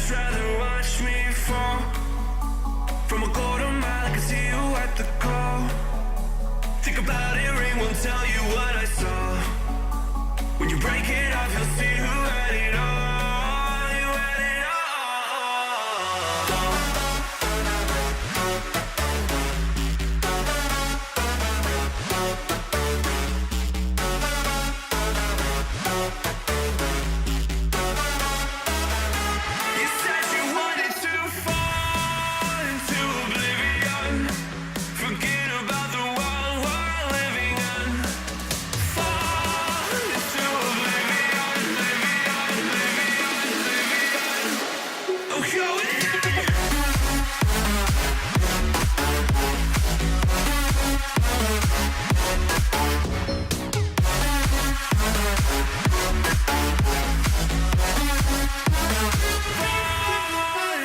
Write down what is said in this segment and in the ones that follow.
rather watch me fall from a quarter mile. I can see you at the call. Think about it, ring won't tell you what I saw. When you break it off, you'll see who had it all. You had it all. You said you wanted to fall into oblivion. Forget about the world we're living in. Fall into oblivion, oblivion. Oh, go in. Fall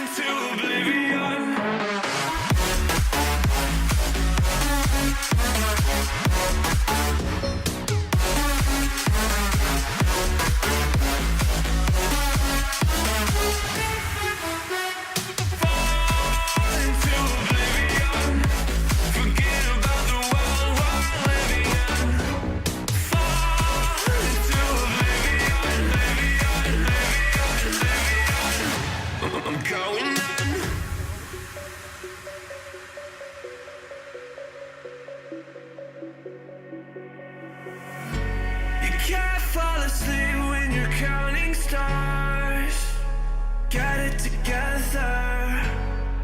into oblivion. Fall into oblivion. Forget about the world we're living in. Fall into oblivion, oblivion. I'm going in. You can't fall asleep when you're counting stars. Get it together.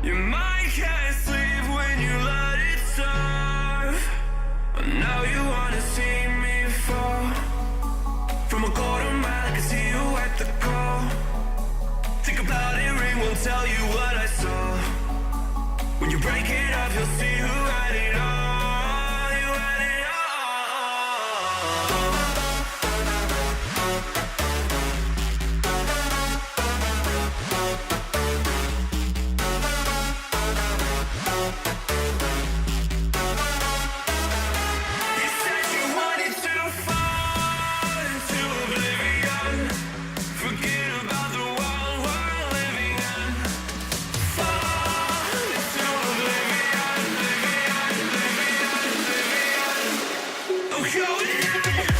Your mind can't sleep when you let it serve. Now you wanna see me fall from a quarter mile. I can see you at the call. Think about it, ring won't tell you what I saw. When you break it off, you'll see who had it all. You had it all. You said you wanted to fall into oblivion. Forget about the world we're living in. Fall into oblivion, oblivion. Oh, go in. Fall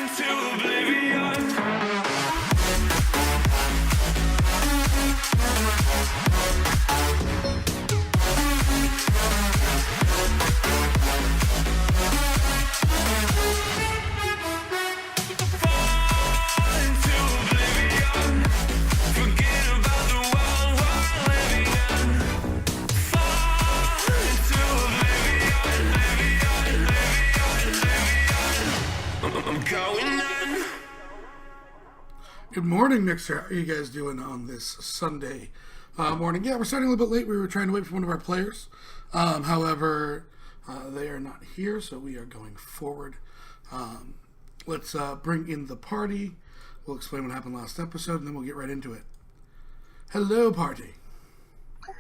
into oblivion. Fall into oblivion. Forget about the world we're living in. Fall into oblivion, oblivion. I'm going in. Good morning, Mixer. How are you guys doing on this Sunday morning? Yeah, we're starting a little bit late. We were trying to wait for one of our players. However, they are not here, so we are going forward. Let's bring in the party. We'll explain what happened last episode, and then we'll get right into it. Hello, party.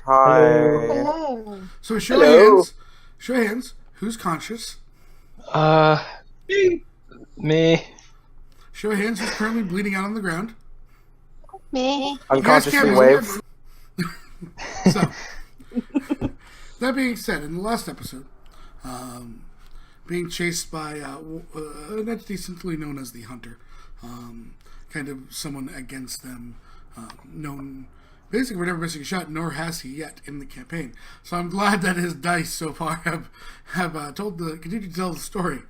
Hi. Hello. So show Hello. of hands. Show of hands. Who's conscious? Me. Show of hands who's currently bleeding out on the ground. Me. Unconsciously You guys wave. So, that being said, in the last episode, being chased by an entity simply known as the Hunter, kind of someone against them, known basically for never missing a shot, nor has he yet in the campaign. So I'm glad that his dice so far have continued to tell the story.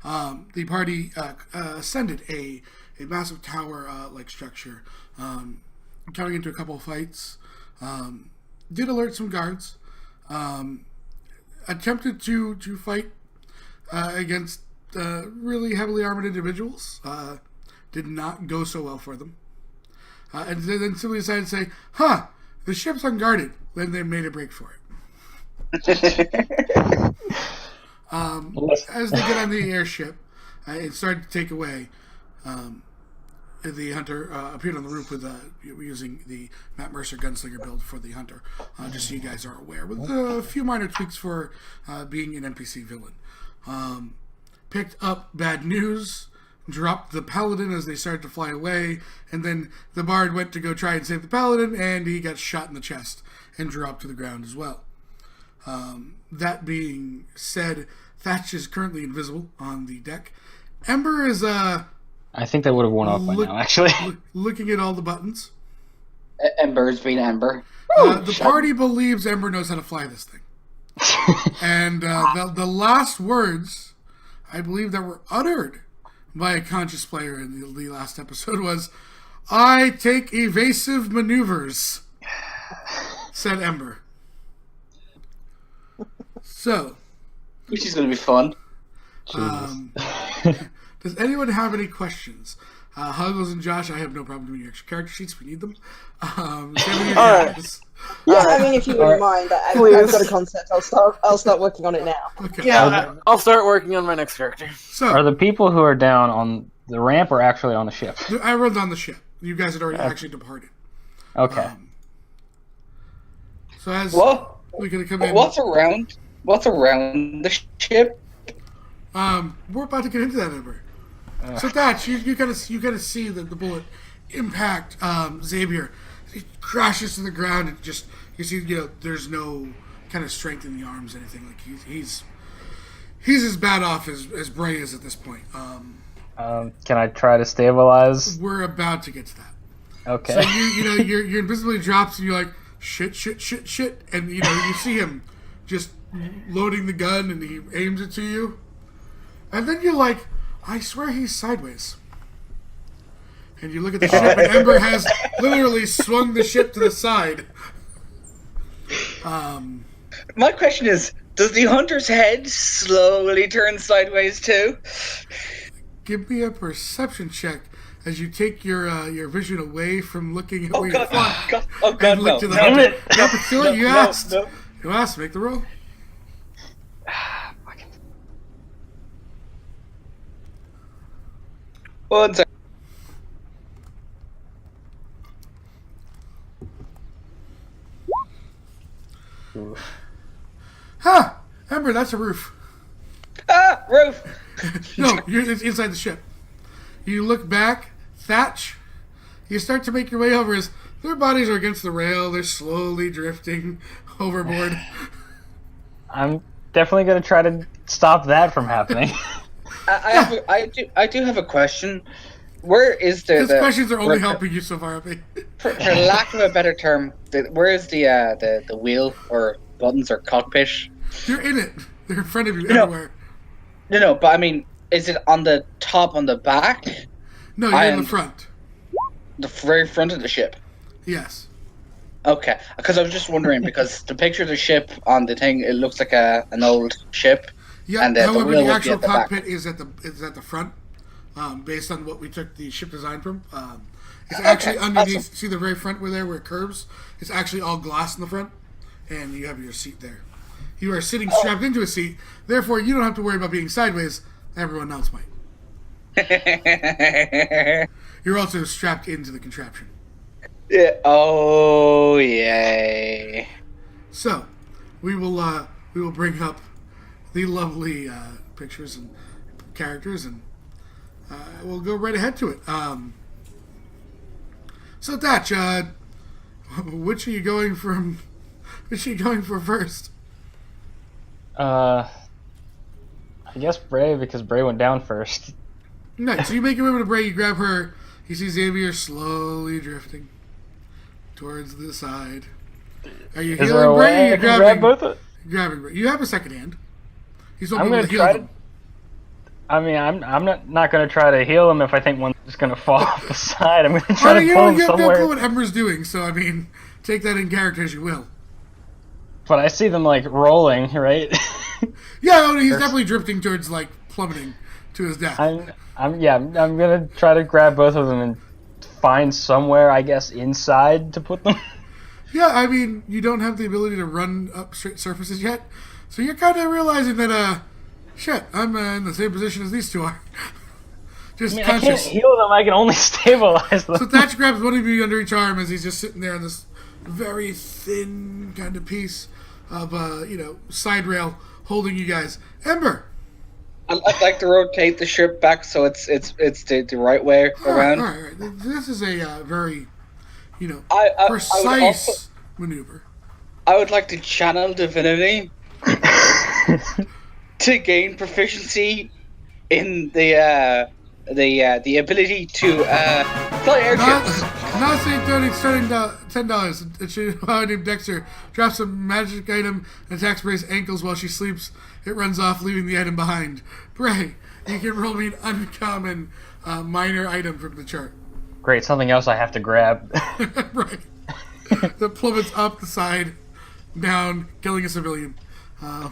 The party ascended a massive tower-like structure, counting into a couple of fights. Did alert some guards. Attempted to fight against really heavily armored individuals. Did not go so well for them. And then simply decided to say, the ship's unguarded. Then they made a break for it. As they get on the airship, it started to take away. the hunter appeared on the roof with using the Matt Mercer gunslinger build for the hunter, just so you guys are aware, with a few minor tweaks for being an NPC villain. Picked up bad news, dropped the paladin as they started to fly away, and then the bard went to go try and save the paladin, and he got shot in the chest and dropped to the ground as well. That being said, Thatch is currently invisible on the deck. Ember is I think that would have worn off by now, actually. Looking at all the buttons. Ember's being Ember. The party believes Ember knows how to fly this thing. And the last words, I believe, that were uttered by a conscious player in the last episode was, "I take evasive maneuvers," said Ember. So, Which is going to be fun. Does anyone have any questions? Huggles and Josh, I have no problem doing extra character sheets. We need them. Yeah, I mean, if you wouldn't mind, I've got a concept. I'll start working on it now. Okay. Yeah, I'll start working on my next character. So, Are the people who are down on the ramp or actually on the ship? I rolled on the ship. You guys had already actually departed. Okay. So as What? we're gonna come in, What's around the ship? we're about to get into that, Ember. So Thatch, you gotta see the bullet impact Xavier. He crashes to the ground and just you see there's no kind of strength in the arms, anything like he's as bad off as Brae is at this point. Can I try to stabilize? We're about to get to that. Okay. So you're invisibly drops and you're like shit, and you see him just loading the gun and he aims it to you, and then you're like, I swear he's sideways. And you look at the ship, and Ember has literally swung the ship to the side. My question is, does the hunter's head slowly turn sideways too? Give me a perception check as you take your vision away from looking at Oh where god, you're flying. god, oh god, And look no. to the No, hunter. it. No, but do it. You no, asked. no. You asked. Make the roll. One second. Huh, Ember, that's a roof. Ah, roof. No, it's inside the ship. You look back, Thatch. You start to make your way over as their bodies are against the rail. They're slowly drifting overboard. I'm definitely going to try to stop that from happening. I do have a question. Where is These questions are only helping you so far, I think. for lack of a better term, where is the wheel or buttons or cockpit? You're in it. They're in front of you No. everywhere. No, but I mean, is it on the top, on the back, No, you're in the front. the very front of the ship? Yes. Okay, because I was just wondering, because the picture of the ship on the thing, it looks like an old ship. Yeah. And the However, wheel the would be actual at the back. cockpit is at the front, based on what we took the ship design from. It's actually underneath. awesome. See the very front where it curves. It's actually all glass in the front, and you have your seat there. You are sitting strapped into a seat. Therefore, you don't have to worry about being sideways. Everyone else might. You're also strapped into the contraption. Yeah. Oh, yay. So, we will bring up the lovely pictures and characters, and we'll go right ahead to it. So, Thatch, which are you going from? Which are you going for first? I guess Brae, because Brae went down first. Nice. So you make your way to Brae. You grab her. You see Xavier slowly drifting towards the side. Are you Is there a healing Brae? way I You're can grab both of grabbing Brae. You have a second hand. He's I'm only going able to to heal try them. I mean, I'm not going to try to heal him if I think one's just going to fall off the side. I'm going to I try mean, to you pull don't him have no somewhere. clue what Ember's doing, so I mean, take that in character as you will. But I see them, like, rolling, right? Yeah, no, he's definitely drifting towards, like, plummeting to his death. I'm going to try to grab both of them and find somewhere, I guess, inside to put them. Yeah, I mean, you don't have the ability to run up straight surfaces yet, so you're kind of realizing that, shit, I'm in the same position as these two are. just I can't conscious. heal them. I can only stabilize them. So Thatch grabs one of you under each arm as he's just sitting there on this very thin kind of piece of, side rail holding you guys. Ember! I'd like to rotate the ship back so it's the right way around. All right. This is a very, I precise would also- maneuver. I would like to channel divinity to gain proficiency in the ability to fly airships. Not starting $10. It should named Dexter drops a magic item and attacks Brae's ankles while she sleeps. It runs off, leaving the item behind. Brae, you can roll me an uncommon minor item from the chart. Great, something else I have to grab. Right. That plummets up the side, down, killing a civilian. I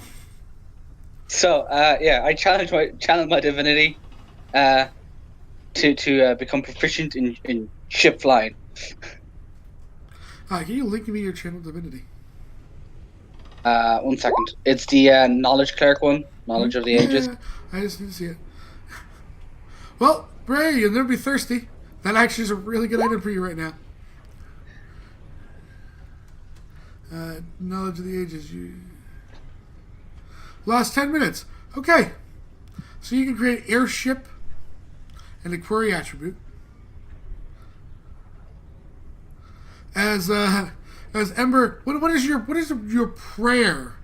channel my divinity to become proficient in ship flying. Can you link me your channel divinity? 1 second. It's the knowledge cleric one. Knowledge of the ages. I just need to see it. Well, Brae, you'll never be thirsty. That actually is a really good item for you right now. Knowledge of the ages. You lost 10 minutes. Okay. So you can create airship and a query attribute. As Ember, what is your prayer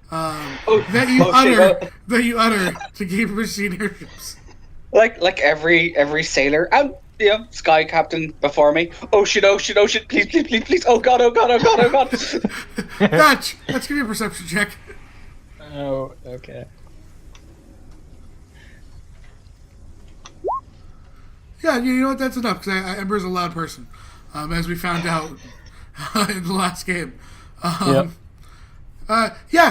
that you utter to keep machine airships? Like every sailor, and sky captain before me. Ocean, please. Oh god. Thatch, let's give you a perception check. Oh, okay. Yeah, you know what? That's enough because Ember's a loud person, as we found out in the last game.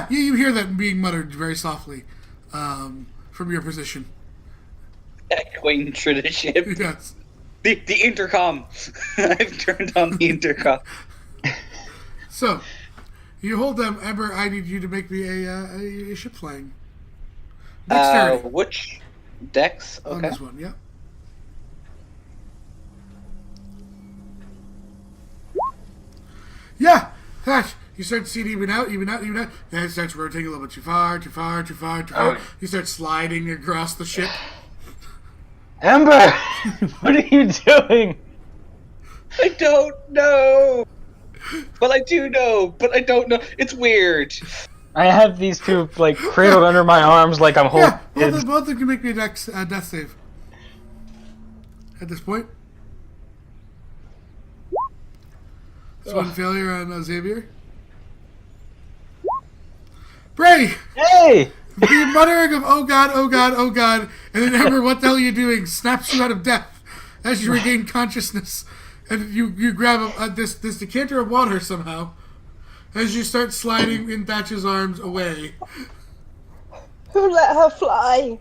You hear that being muttered very softly from your position. Echoing through the ship. Yes. The intercom. I've turned on the intercom. So, you hold them, Ember. I need you to make me a ship flying. Dexterity Which dex? on Okay. this one. Yeah. Yeah, Thatch, you start to see it even out. Then it starts rotating a little bit too far. You start sliding across the ship. Ember! What are you doing? I don't know. Well, I do know, but I don't know. It's weird. I have these two, cradled under my arms like I'm holding Yeah, kids. both of them can make me a death save. At this point. That's one failure on Xavier. Brae! Hey! The muttering of "Oh God, oh God, oh God," and then Ember, what the hell are you doing? Snaps you out of death as you regain consciousness, and you grab this decanter of water somehow as you start sliding in Thatch's arms away. Who let her fly?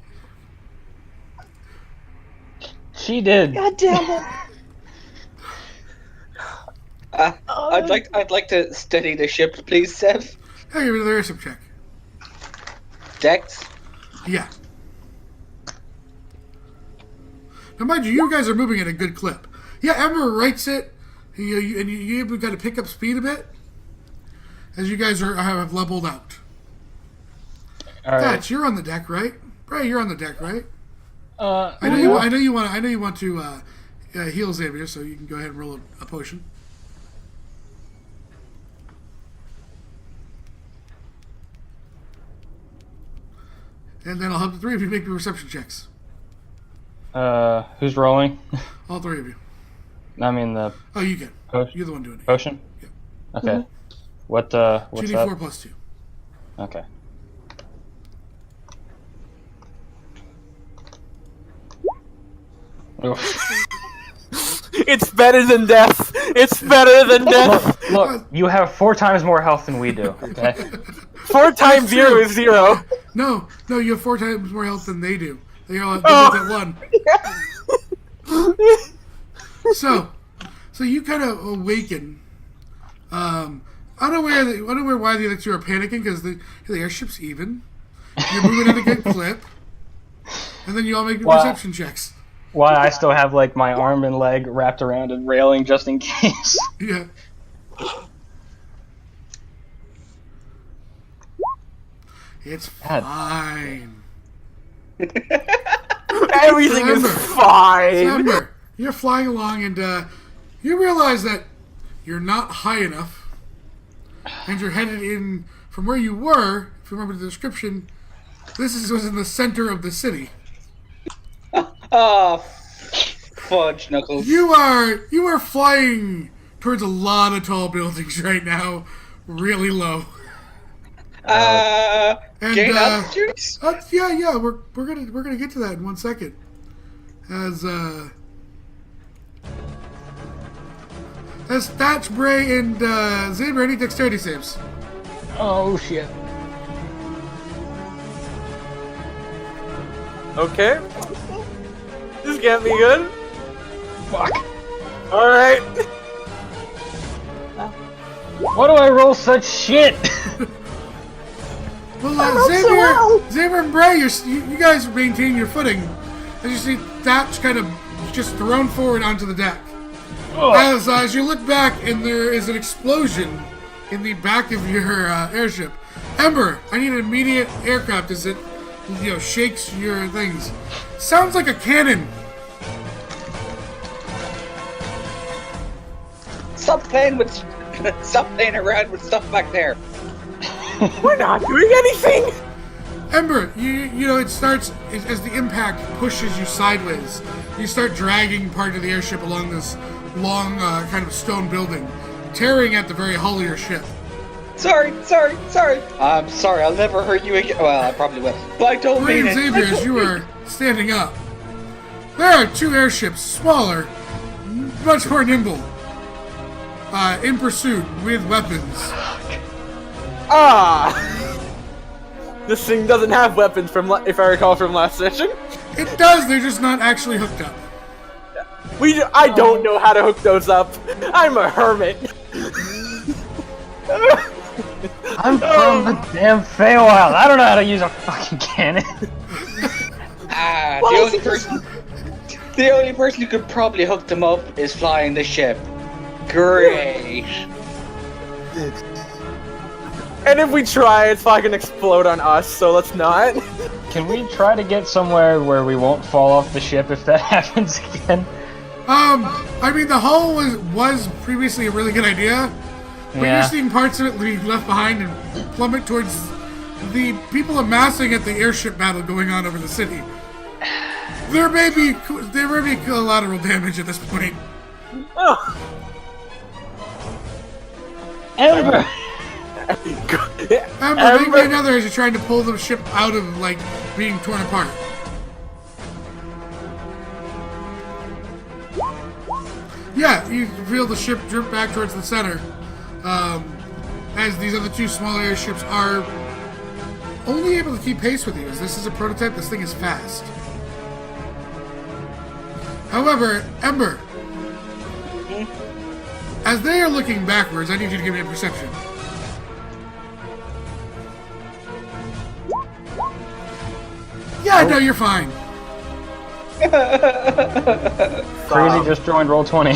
She did. God damn it. I'd like to steady the ship, please, Sev. Hey, give me another airship check. Dex. Yeah. Now, mind you guys are moving at a good clip. Yeah, Ember writes it, and you got to pick up speed a bit as you guys have leveled out. All right. Thatch, you're on the deck, right? Brae, you're on the deck, right? I I know you want to heal Xavier, so you can go ahead and roll a potion. And then I'll have the three of you make me perception checks. Who's rolling? All three of you. I mean the Oh, you can. potion. You're the one doing it. Potion. Yeah. Okay. What's that? 2d4 plus 2. Okay. It's better than death. It's better than death. Look, you have 4 times more health than we do. Okay. 4 times 0 is 0. No, you have 4 times more health than they do. They all at 1. So you kind of awaken, unaware why the other two are panicking because the airship's even. You're moving at a good clip, And then you all make Wow. perception checks. Why I still have like my arm and leg wrapped around a railing just in case. Yeah. It's God. fine. Everything is Ember. fine. Ember, you're flying along and you realize that you're not high enough. And you're headed in from where you were, if you remember the description, was in the center of the city. Oh, fudge knuckles. You are flying towards a lot of tall buildings right now, really low. And, Gain altitudes? yeah, we're gonna get to that in 1 second. As Thatch, Brae, and Xavier, any dexterity saves. Oh shit. Okay. This can't be good. Fuck. Alright. Why do I roll such shit? Well, Xavier and Brae, you guys maintain your footing as you see Thatch kind of just thrown forward onto the deck. As you look back and there is an explosion in the back of your airship. Ember, I need an immediate aircraft as it, shakes your things. Sounds like a cannon. Stop playing around with stuff back there. We're not doing anything. Ember, it starts as the impact pushes you sideways. You start dragging part of the airship along this long kind of stone building, tearing at the very hull of your ship. Sorry. I'm sorry, I'll never hurt you again. Well, I probably will. But I don't Brae mean and it. Xavier, as you are standing up, there are two airships, smaller, much more nimble, in pursuit with weapons. This thing doesn't have weapons if I recall from last session. It does, they're just not actually hooked up. I don't know how to hook those up. I'm a hermit. I'm from the damn Feywild. I don't know how to use a fucking cannon. The only person who could probably hook them up is flying the ship. Great. And if we try, it's fucking explode on us, so let's not. Can we try to get somewhere where we won't fall off the ship if that happens again? I mean, the hull was previously a really good idea, but Yeah. you're seeing parts of it be left behind and plummet towards the people amassing at the airship battle going on over the city. There may be collateral damage at this point. Oh. Ember! Ember, make me another as you're trying to pull the ship out of, being torn apart. Yeah, you feel the ship drift back towards the center, as these other two smaller airships are only able to keep pace with you. As this is a prototype, this thing is fast. However, Ember, as they are looking backwards, I need you to give me a perception. Yeah, no, you're fine. Crazy just joined Roll20.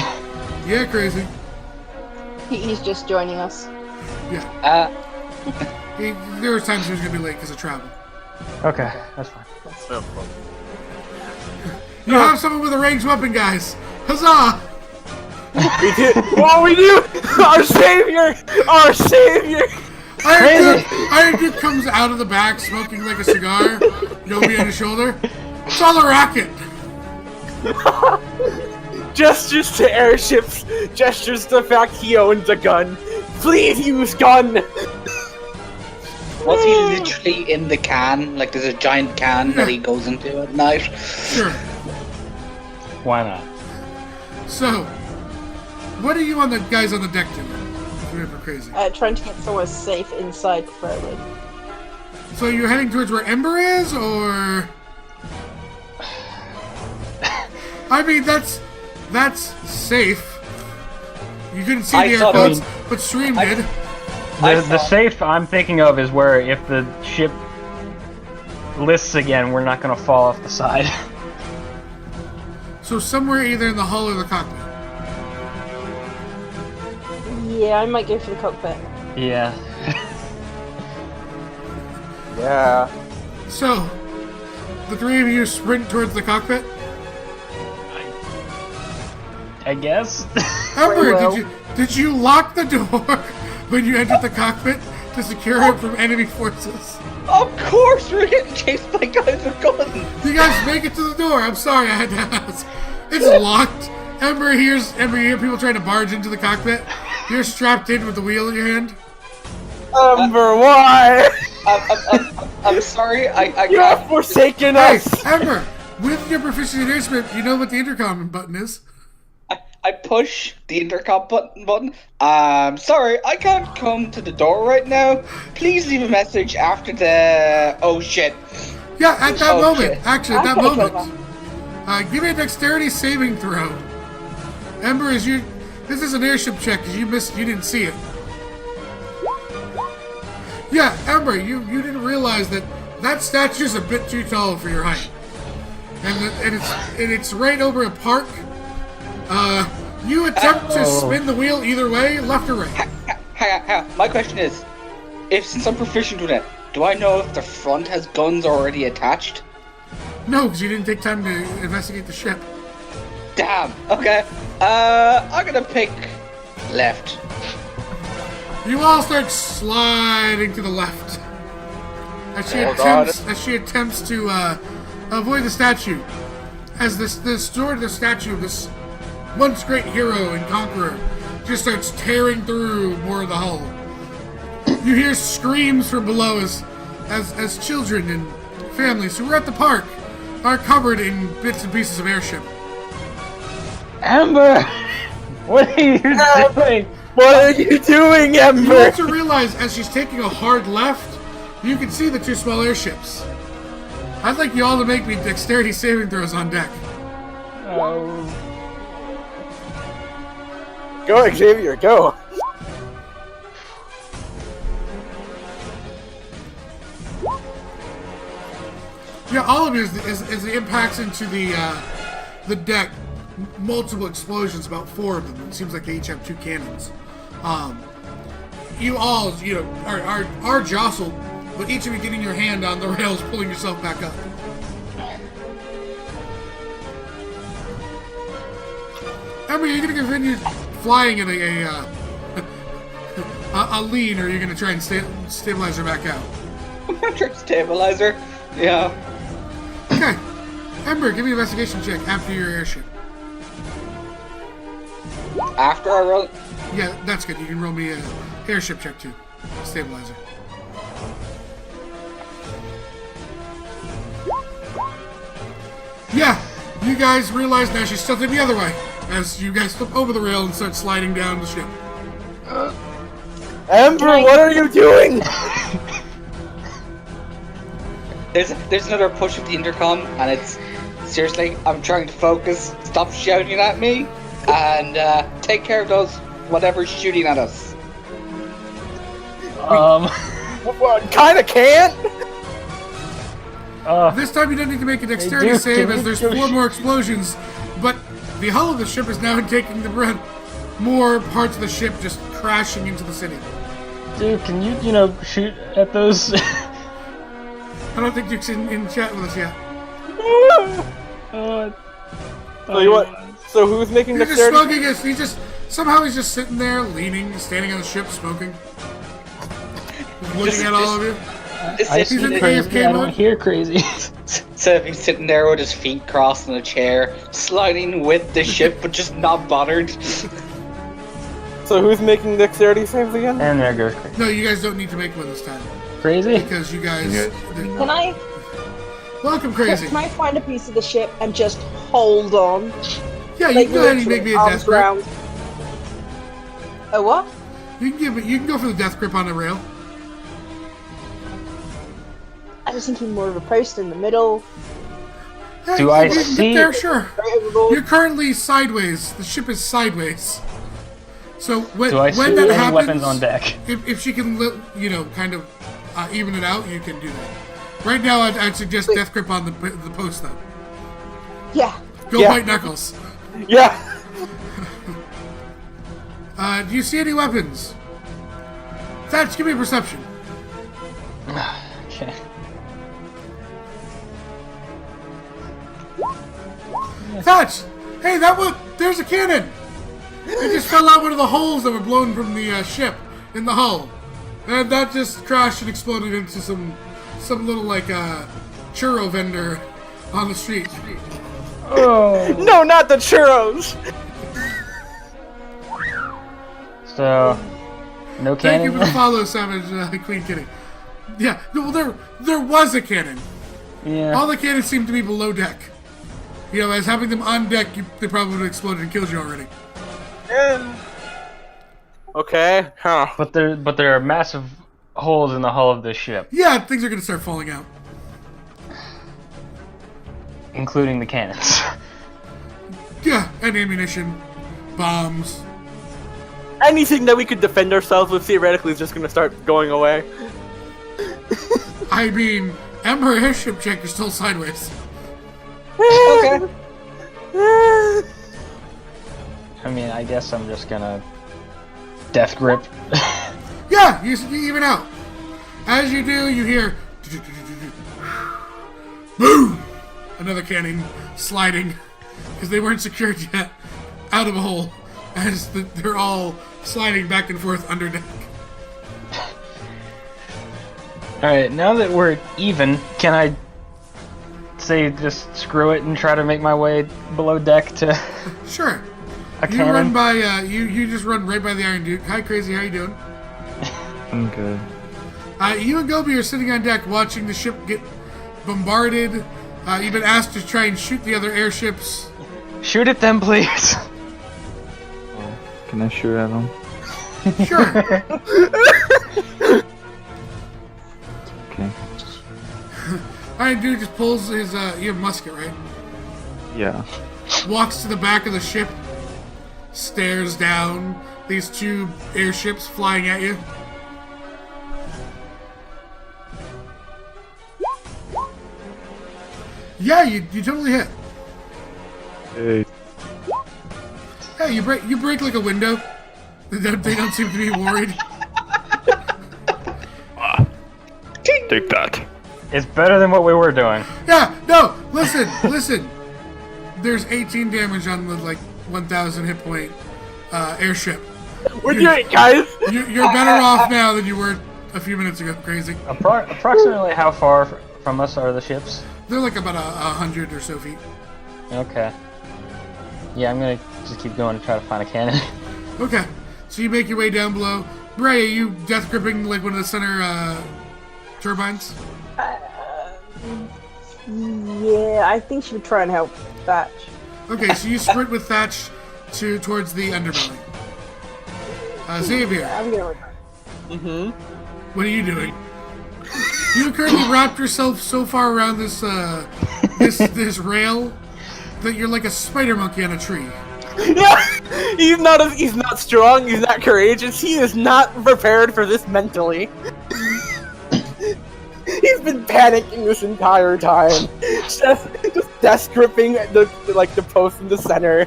Yeah, crazy. He's just joining us. Yeah. There was times he was going to be late because of travel. Okay, that's fine. You have someone with a ranged weapon, guys. Huzzah! We did. What we do? Our savior! Our savior! Iron Duke comes out of the back smoking like a cigar, Yobi on his shoulder. It's all a racket. Gestures to airships. Gestures to the fact he owns a gun. Please use gun! Was he literally in the can? Like there's a giant can that he goes into at night? Sure. Why not? So, what are you on the guys on the deck doing? We're crazy. Trying to get somewhere safe inside, preferably. So you're heading towards where Ember is, or? I mean, that's safe. You couldn't see the airboats, but Stream did. The safe I'm thinking of is where if the ship lists again, we're not gonna fall off the side. So somewhere either in the hull or the cockpit. Yeah, I might go for the cockpit. Yeah. Yeah. So, the three of you sprint towards the cockpit. I guess. Ember, well. did you lock the door when you entered the cockpit to secure it from enemy forces? Of course, we're getting chased by guys with guns. You guys make it to the door. I'm sorry, I had to ask. It's locked. Ember, you hear people trying to barge into the cockpit. You're strapped in with the wheel in your hand. Ember, why? I'm sorry, I You have forsaken Hey, us! Ember, with your proficiency in airship, you know what the intercom button is. I push the intercom button. Sorry, I can't come to the door right now. Please leave a message after the. Oh shit. Yeah, at that Oh, moment. shit. Actually, at that Okay, moment. Give me a dexterity saving throw. Ember, this is an airship check because you didn't see it. Yeah, Ember, you didn't realize that statue's a bit too tall for your height, and it's right over a park. You attempt to spin the wheel either way, left or right. Hang on. My question is, since I'm proficient with it, do I know if the front has guns already attached? No, because you didn't take time to investigate the ship. Damn. Okay. I'm gonna pick left. You all start sliding to the left as she attempts to avoid the statue. As this statue, this once great hero and conqueror, just starts tearing through more of the hull. You hear screams from below as children and families who were at the park are covered in bits and pieces of airship. Ember! What are you doing? What are you doing, You Ember? also realize as she's taking a hard left, you can see the two small airships. I'd like you all to make me dexterity saving throws on deck. Oh. Go, Xavier, go. Yeah, all of it is the impacts into the deck. Multiple explosions, about 4 of them. It seems like they each have 2 cannons. You all, are jostled, but each of you getting your hand on the rails, pulling yourself back up. Ember, are you gonna continue flying in a lean, or are you gonna try and stabilize her back out? I'm gonna try to stabilize her. Yeah. Okay. Ember, give me an investigation check after your airship. After I roll. Yeah, that's good. You can roll me an airship check too. Stabilizer. Yeah, you guys realize now she's tilted the other way as you guys flip over the rail and start sliding down the ship. Ember, what are you doing? There's another push of the intercom, and it's seriously, I'm trying to focus. Stop shouting at me, and take care of those whatever's shooting at us. Well, kinda can't. This time you don't need to make a dexterity Dude, save can as we there's go 4 more explosions, but the hull of the ship is now taking the brunt. More parts of the ship just crashing into the city. Dude, can you, shoot at those? I don't think Duke's in chat with us yet. So you what? So who's making He's just dexterity? smoking. He's just sitting there, leaning, standing on the ship, smoking, looking at all of you. I He's in the crazy. AFK I don't mode. hear crazy. So he's sitting there with his feet crossed in a chair, sliding with the ship, but just not bothered. So who's making dexterity saves again? And there goes crazy. No, you guys don't need to make one this time Crazy? because you guys. Can I Welcome, crazy. can I find a piece of the ship and just hold on? Yeah, you Like, can go ahead and make me a arms death grip. round. Oh what? You can go for the death grip on the rail. I was thinking more of a post in the middle. Yeah, Do you I can get see- there? Sure. Right overboard. You're currently sideways. The ship is sideways. So when Do I see when that any happens, weapons on deck? if she can, kind of even it out, you can do that. Right now, I'd suggest death grip on the post though. Yeah. Go Yeah. bite Knuckles. Yeah. Do you see any weapons? Thatch, give me a perception. Okay. Thatch! Hey, there's a cannon! It just fell out one of the holes that were blown from the ship in the hull. And that just crashed and exploded into some little, like, churro vendor on the street. Oh. No, not the churros. So, no Thank you cannon? for the follow, Savage Queen Kitty. Yeah, well, there was a cannon. Yeah. All the cannons seem to be below deck. You know, as having them on deck, they probably would have exploded and killed you already. Okay. Huh. But there are massive holes in the hull of this ship, Yeah, things are going to start falling out. including the cannons. Yeah, and ammunition, bombs. Anything that we could defend ourselves with theoretically is just gonna start going away. I mean, Ember airship check is still sideways. Okay. I mean, I guess I'm just gonna death grip. Yeah, you even out. As you do, you hear boom! Another cannon sliding because they weren't secured yet out of a hole as they're all sliding back and forth under deck. Alright, now that we're even, can I say just screw it and try to make my way below deck to Sure. a You cannon? run by, you just run right by the Iron Duke. Hi, Crazy, how you doing? I'm good. You and Gobi are sitting on deck watching the ship get bombarded. You've been asked to try and shoot the other airships. Shoot at them, please! Can I shoot at him? Sure. Okay. Iron Duke just pulls his, you have a musket, right? Yeah. Walks to the back of the ship, stares down these two airships flying at you. Yeah, you totally hit. Hey. Yeah, you break like a window. They don't seem to be worried. Take that. It's better than what we were doing. Yeah, no, listen. There's 18 damage on the, like, 1,000 hit point airship. We're doing it, guys. You're better off now than you were a few minutes ago, Crazy. Approximately how far from us are the ships? They're like about 100 or so feet. Okay. Yeah, I'm gonna just keep going to try to find a cannon. Okay, so you make your way down below. Brae, are you death gripping like one of the center turbines? Yeah, I think she would try and help Thatch. Okay, so you sprint with Thatch towards the underbelly. Xavier, I'm gonna. what are you doing? You currently wrapped yourself so far around this this rail that you're like a spider monkey on a tree. He's not strong, he's not courageous, he is not prepared for this mentally. He's been panicking this entire time. Just death gripping the post in the center.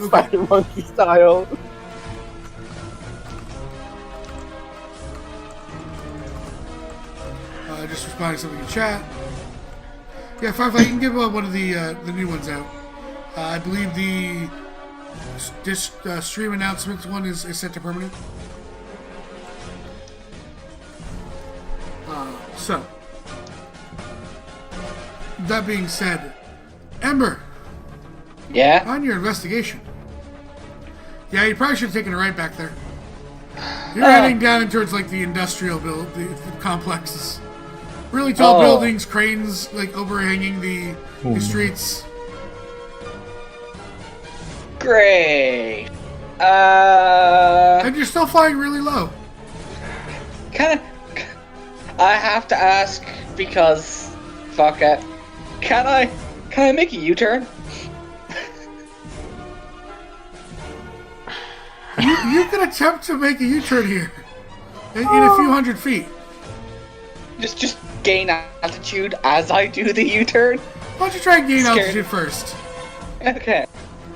Spider monkey style. Just responding to something in chat. Yeah, Firefly, you can give one of the new ones out. I believe this stream announcements one is set to permanent. So, that being said, Ember, Yeah? on your investigation. Yeah, you probably should have taken a right back there. You're heading down towards like the industrial the complexes. Really tall buildings, cranes like overhanging the streets. Great. And you're still flying really low. Kinda. I have to ask because. Fuck it. Can I make a U-turn? You can attempt to make a U-turn here in a few hundred feet. Just gain altitude as I do the U-turn. Why don't you try and gain Scared. altitude first? Okay.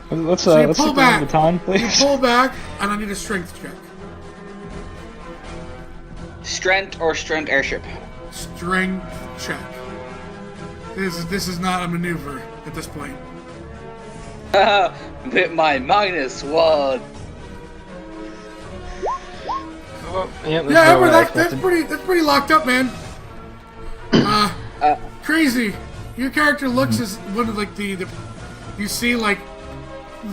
Let's So you let's pull take down back. the baton, You please. pull back, and I need a strength check. Strength or strength airship? Strength check. This is not a maneuver at this point. With my -1. Oh, yeah, let's Yeah, go Ember, where I that's expected. pretty locked up, man. Crazy. Your character looks as one of like the you see like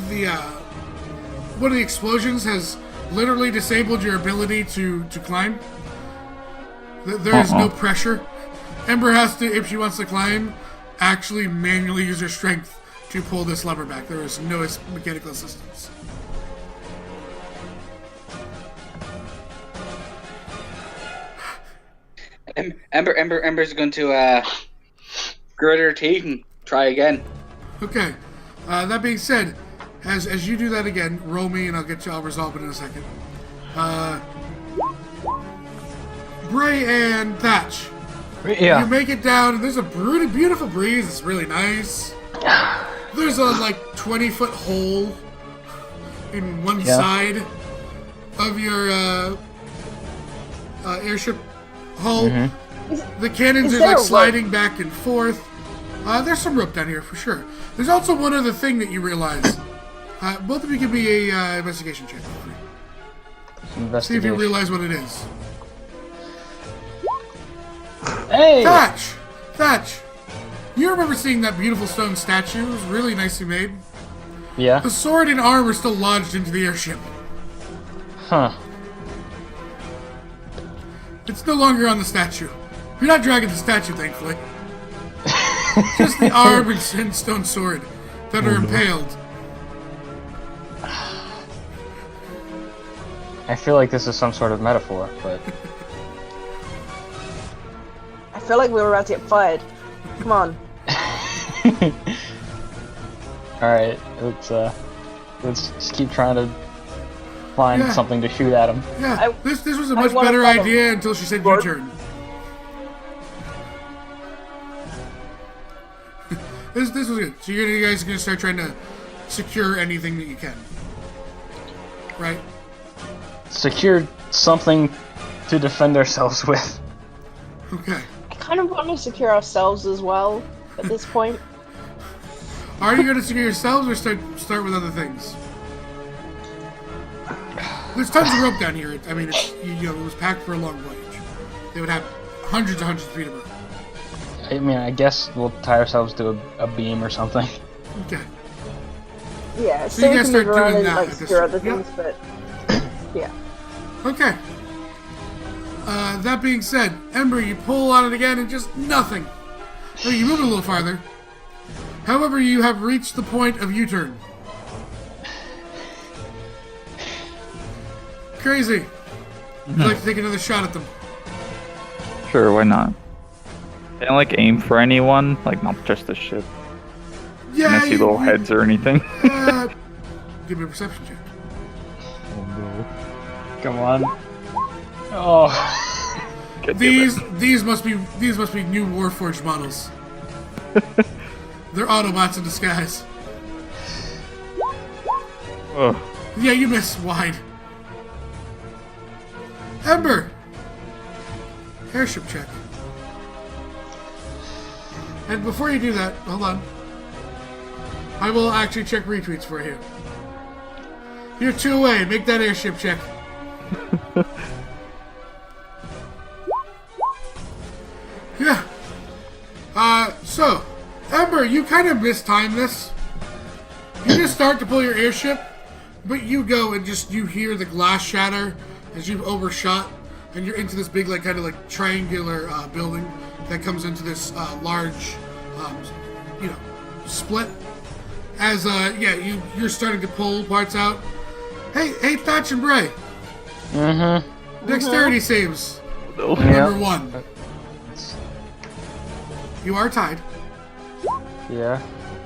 the one of the explosions has literally disabled your ability to climb. There is no pressure. Ember has to, if she wants to climb, actually manually use her strength to pull this lever back. There is no mechanical assistance. Ember's going to grit her teeth and try again. Okay. That being said, as you do that again, roll me and I'll resolve it in a second. Brae and Thatch. You Yeah. make it down, and there's a really beautiful breeze. It's really nice. There's a like 20-foot hole in one Yeah. side of your airship hull. Mm-hmm. The cannons Is are there like a rope? sliding back and forth. There's some rope down here for sure. There's also one other thing that you realize. Both of you give me a investigation check. See if you Investigation. realize what it is. Hey! Thatch! You remember seeing that beautiful stone statue? It was really nicely made. Yeah. The sword and arm are still lodged into the airship. Huh. It's no longer on the statue. You're not dragging the statue, thankfully. Just the arm and stone sword that are impaled. I feel like this is some sort of metaphor, but I feel like we were about to get fired. Come on. all right. Let's just keep trying to find Yeah. something to shoot at him. Yeah, this was a much wanna better follow. idea until she said Lord. U-turn. This was good. So you guys are gonna start trying to secure anything that you can, right? Secure something to defend ourselves with. Okay. I kind of want to secure ourselves as well at this point. Are you gonna secure yourselves or start with other things? There's tons of rope down here. I mean, it's, you know, it was packed for a long voyage. They would have hundreds of feet of rope. I mean, I guess we'll tie ourselves to a beam or something. Okay. Yeah, So so you we guys can start move around doing and that like at this secure other point. things, but yeah. Okay. That being said, Ember, you pull on it again and just nothing. So you move it a little farther. However, you have reached the point of U-turn. Crazy. Would you like to take another shot at them? Sure, why not? They don't like aim for anyone, like not just the ship. Yeah. Can I see little heads or anything? Give me a perception check. Come on. Oh. God damn These must be new Warforged models. They're Autobots in disguise. Oh, Yeah, you miss wide. Ember! Airship check. And before you do that, hold on. I will actually check retweets for you. You're 2 away. Make that airship check. Yeah. So, Ember, you kind of mistimed this. You just start to pull your airship, but you go and you hear the glass shatter as you've overshot, and you're into this big, like, kind of like triangular building that comes into this large, split. As you're starting to pull parts out. Hey, Thatch and Brae. Mm-hmm. Dexterity saves. no. Number 1. You are tied. Yeah.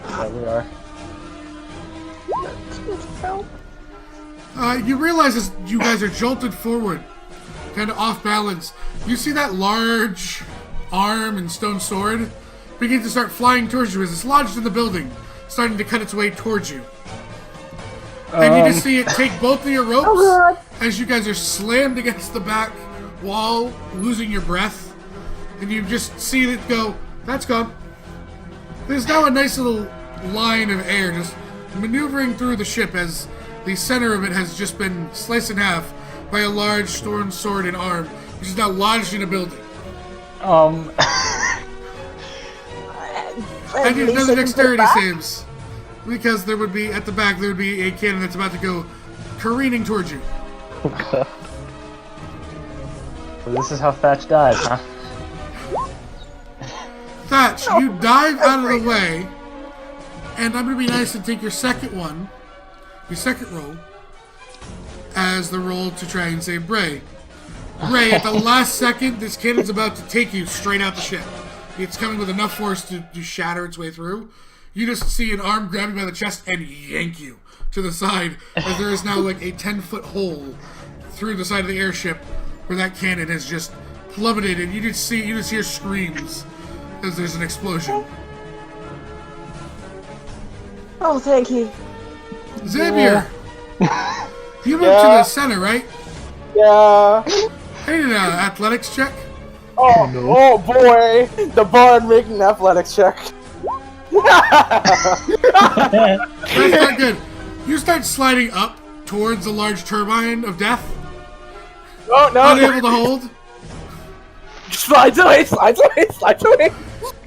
Yeah, we are. You realize as you guys are jolted forward, kind of off balance, you see that large arm and stone sword begins to start flying towards you as it's lodged in the building, starting to cut its way towards you. And you just see it take both of your ropes as you guys are slammed against the back wall, losing your breath. And you just see it go, that's gone. There's now a nice little line of air just maneuvering through the ship as the center of it has just been sliced in half by a large stone sword and arm, which is now lodged in a building. And you know the dexterity saves. Because there would be, at the back, there would be a cannon that's about to go careening towards you. Oh god. Well, this is how Thatch dies, huh? Thatch, you dive out of the way, and I'm going to be nice and take your second roll, as the roll to try and save Brae. Brae, at the last second, this cannon's about to take you straight out the ship. It's coming with enough force to shatter its way through. You just see an arm grab you by the chest and yank you to the side, as there is now like a 10-foot hole through the side of the airship where that cannon has just plummeted, and you just hear screams as there's an explosion. Oh, thank you. Xavier, you moved to the center, right? Yeah. I need an athletics check. Oh boy, the bard making an athletics check. That's not good. You start sliding up towards the large turbine of death. Oh no! Unable to hold. Slides away.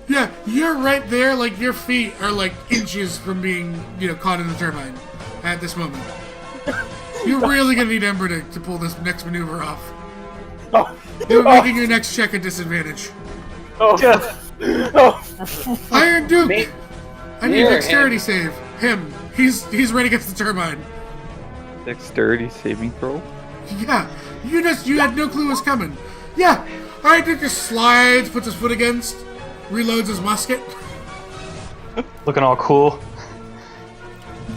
Yeah, you're right there. Like your feet are like inches from being, caught in the turbine at this moment. You're really gonna need Ember to pull this next maneuver off. You're making your next check a disadvantage. Iron Duke! I need a dexterity save. Him. He's right against the turbine. Dexterity saving throw? Yeah. You had no clue what's coming. Yeah. Iron Duke just slides, puts his foot against, reloads his musket. Looking all cool.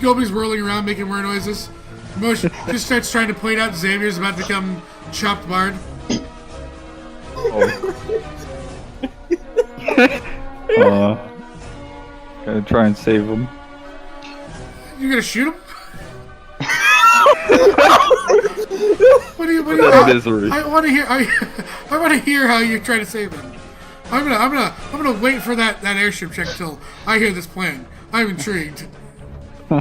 Gobi's whirling around, making weird noises. Motion just starts trying to point out Xavier's about to become chopped bard. Gonna try and save him. You gonna shoot him? What do you? Misery. I want to hear. I want to hear how you try to save him. I'm gonna wait for that airship check till I hear this plan. I'm intrigued. I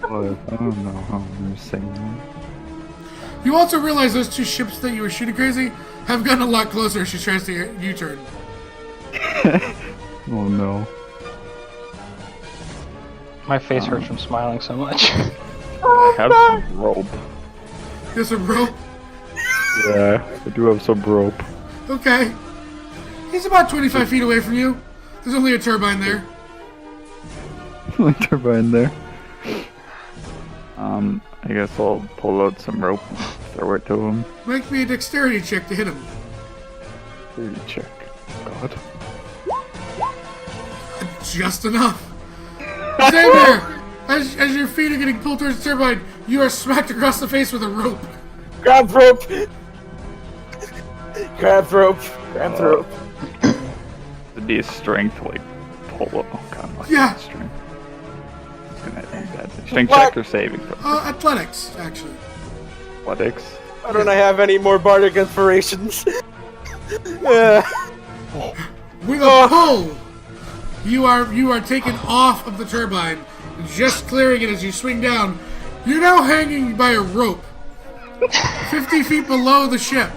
don't know how I'm saying that. You also realize those two ships that you were shooting crazy have gotten a lot closer as she tries to U-turn. Oh no. My face hurts from smiling so much. I have some rope. There's a rope. Yeah, I do have some rope. Okay. He's about 25 feet away from you. There's only a turbine there. Turbine there. I guess I'll pull out some rope and throw it to him. Make me a dexterity check to hit him. 30 check. God. Just enough. Xavier, as your feet are getting pulled towards the turbine, you are smacked across the face with a rope. Grab rope. Grab rope. It'd be a strength, like, pull up. Oh god, like Yeah. strength. It's gonna be bad. Strength check or saving throw? Athletics, actually. Athletics. Why don't I have any more bardic inspirations? With a pull, you are taken off of the turbine, just clearing it as you swing down. You're now hanging by a rope, 50 feet below the ship.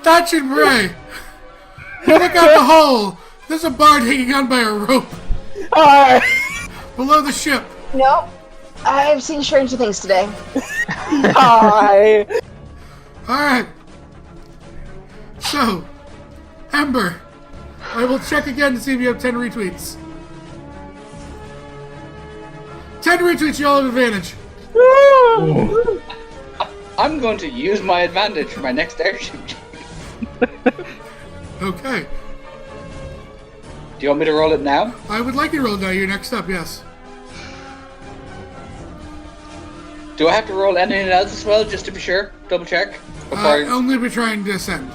Thatch and Brae, you look out the hole. There's a bard hanging on by a rope below the ship. No, I've seen stranger things today. Hi. All right. So, Ember, I will check again to see if you have 10 retweets. 10 retweets, you all have advantage. I'm going to use my advantage for my next airship. Okay. Do you want me to roll it now? I would like you to roll now. You're next up, yes. Do I have to roll anything else as well, just to be sure? Double check? Before Only if you're trying to ascend.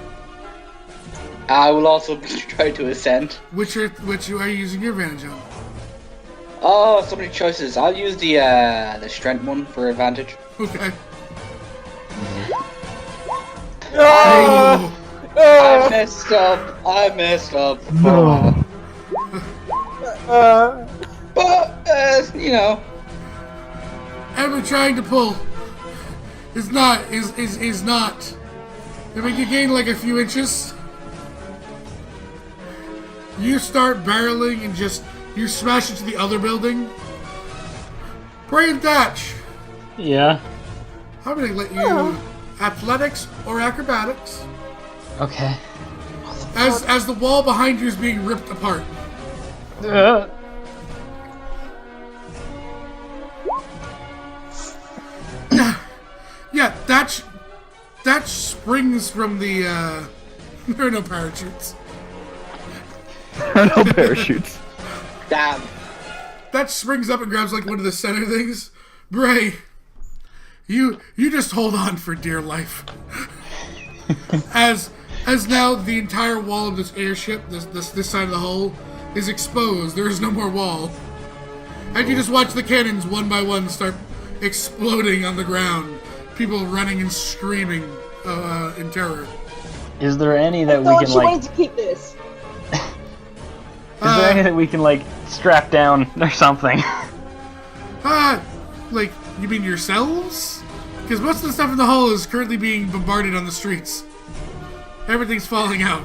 I will also try to ascend. Which are you using your advantage on? Oh, so many choices. I'll use the strength one for advantage. Okay. Oh! I messed up. No. But you know. Ember trying to pull is not. I mean, you gain like a few inches. You start barreling and you smash into the other building. Brae and Thatch, Yeah. I'm gonna let you athletics or acrobatics Okay. as the wall behind you is being ripped apart. Yeah, Thatch springs from the there are no parachutes. No parachutes. Damn. That springs up and grabs like one of the center things. Brae, you just hold on for dear life. as now the entire wall of this airship, this side of the hull, is exposed. There is no more wall. And you just watch the cannons one by one start exploding on the ground. People running and screaming in terror. Is there any that we Thought can she like? wanted to keep this. Is there any that we can like strap down or something? Like, you mean yourselves? Because most of the stuff in the hull is currently being bombarded on the streets. Everything's falling out.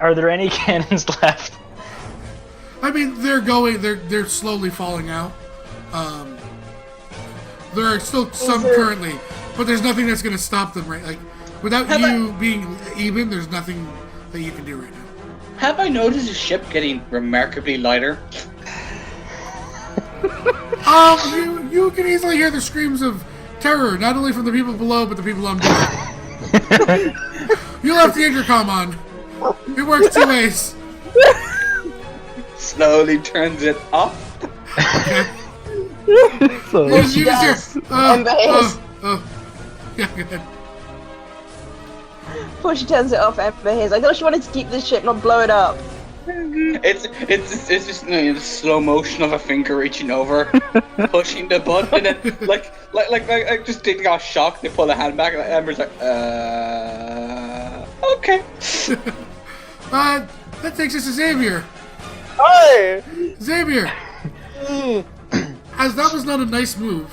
Are there any cannons left? I mean, they're slowly falling out. There are still some currently, but there's nothing that's going to stop them, right? Like, without you being even, there's nothing that you can do right now. Have I noticed the ship getting remarkably lighter? You can easily hear the screams of terror, not only from the people below, but the people on board. You left the intercom on. It works two ways. Slowly turns it off. Okay. So, You just hear, Ember is. Yeah, go ahead. Before she turns it off, Ember is. I thought she wanted to keep this ship, not blow it up. It's just the slow motion of a finger reaching over, pushing the button, and then like just they got shocked. They pull the hand back, and Ember's like, okay. That takes us to Xavier. Hi! Xavier, as that was not a nice move.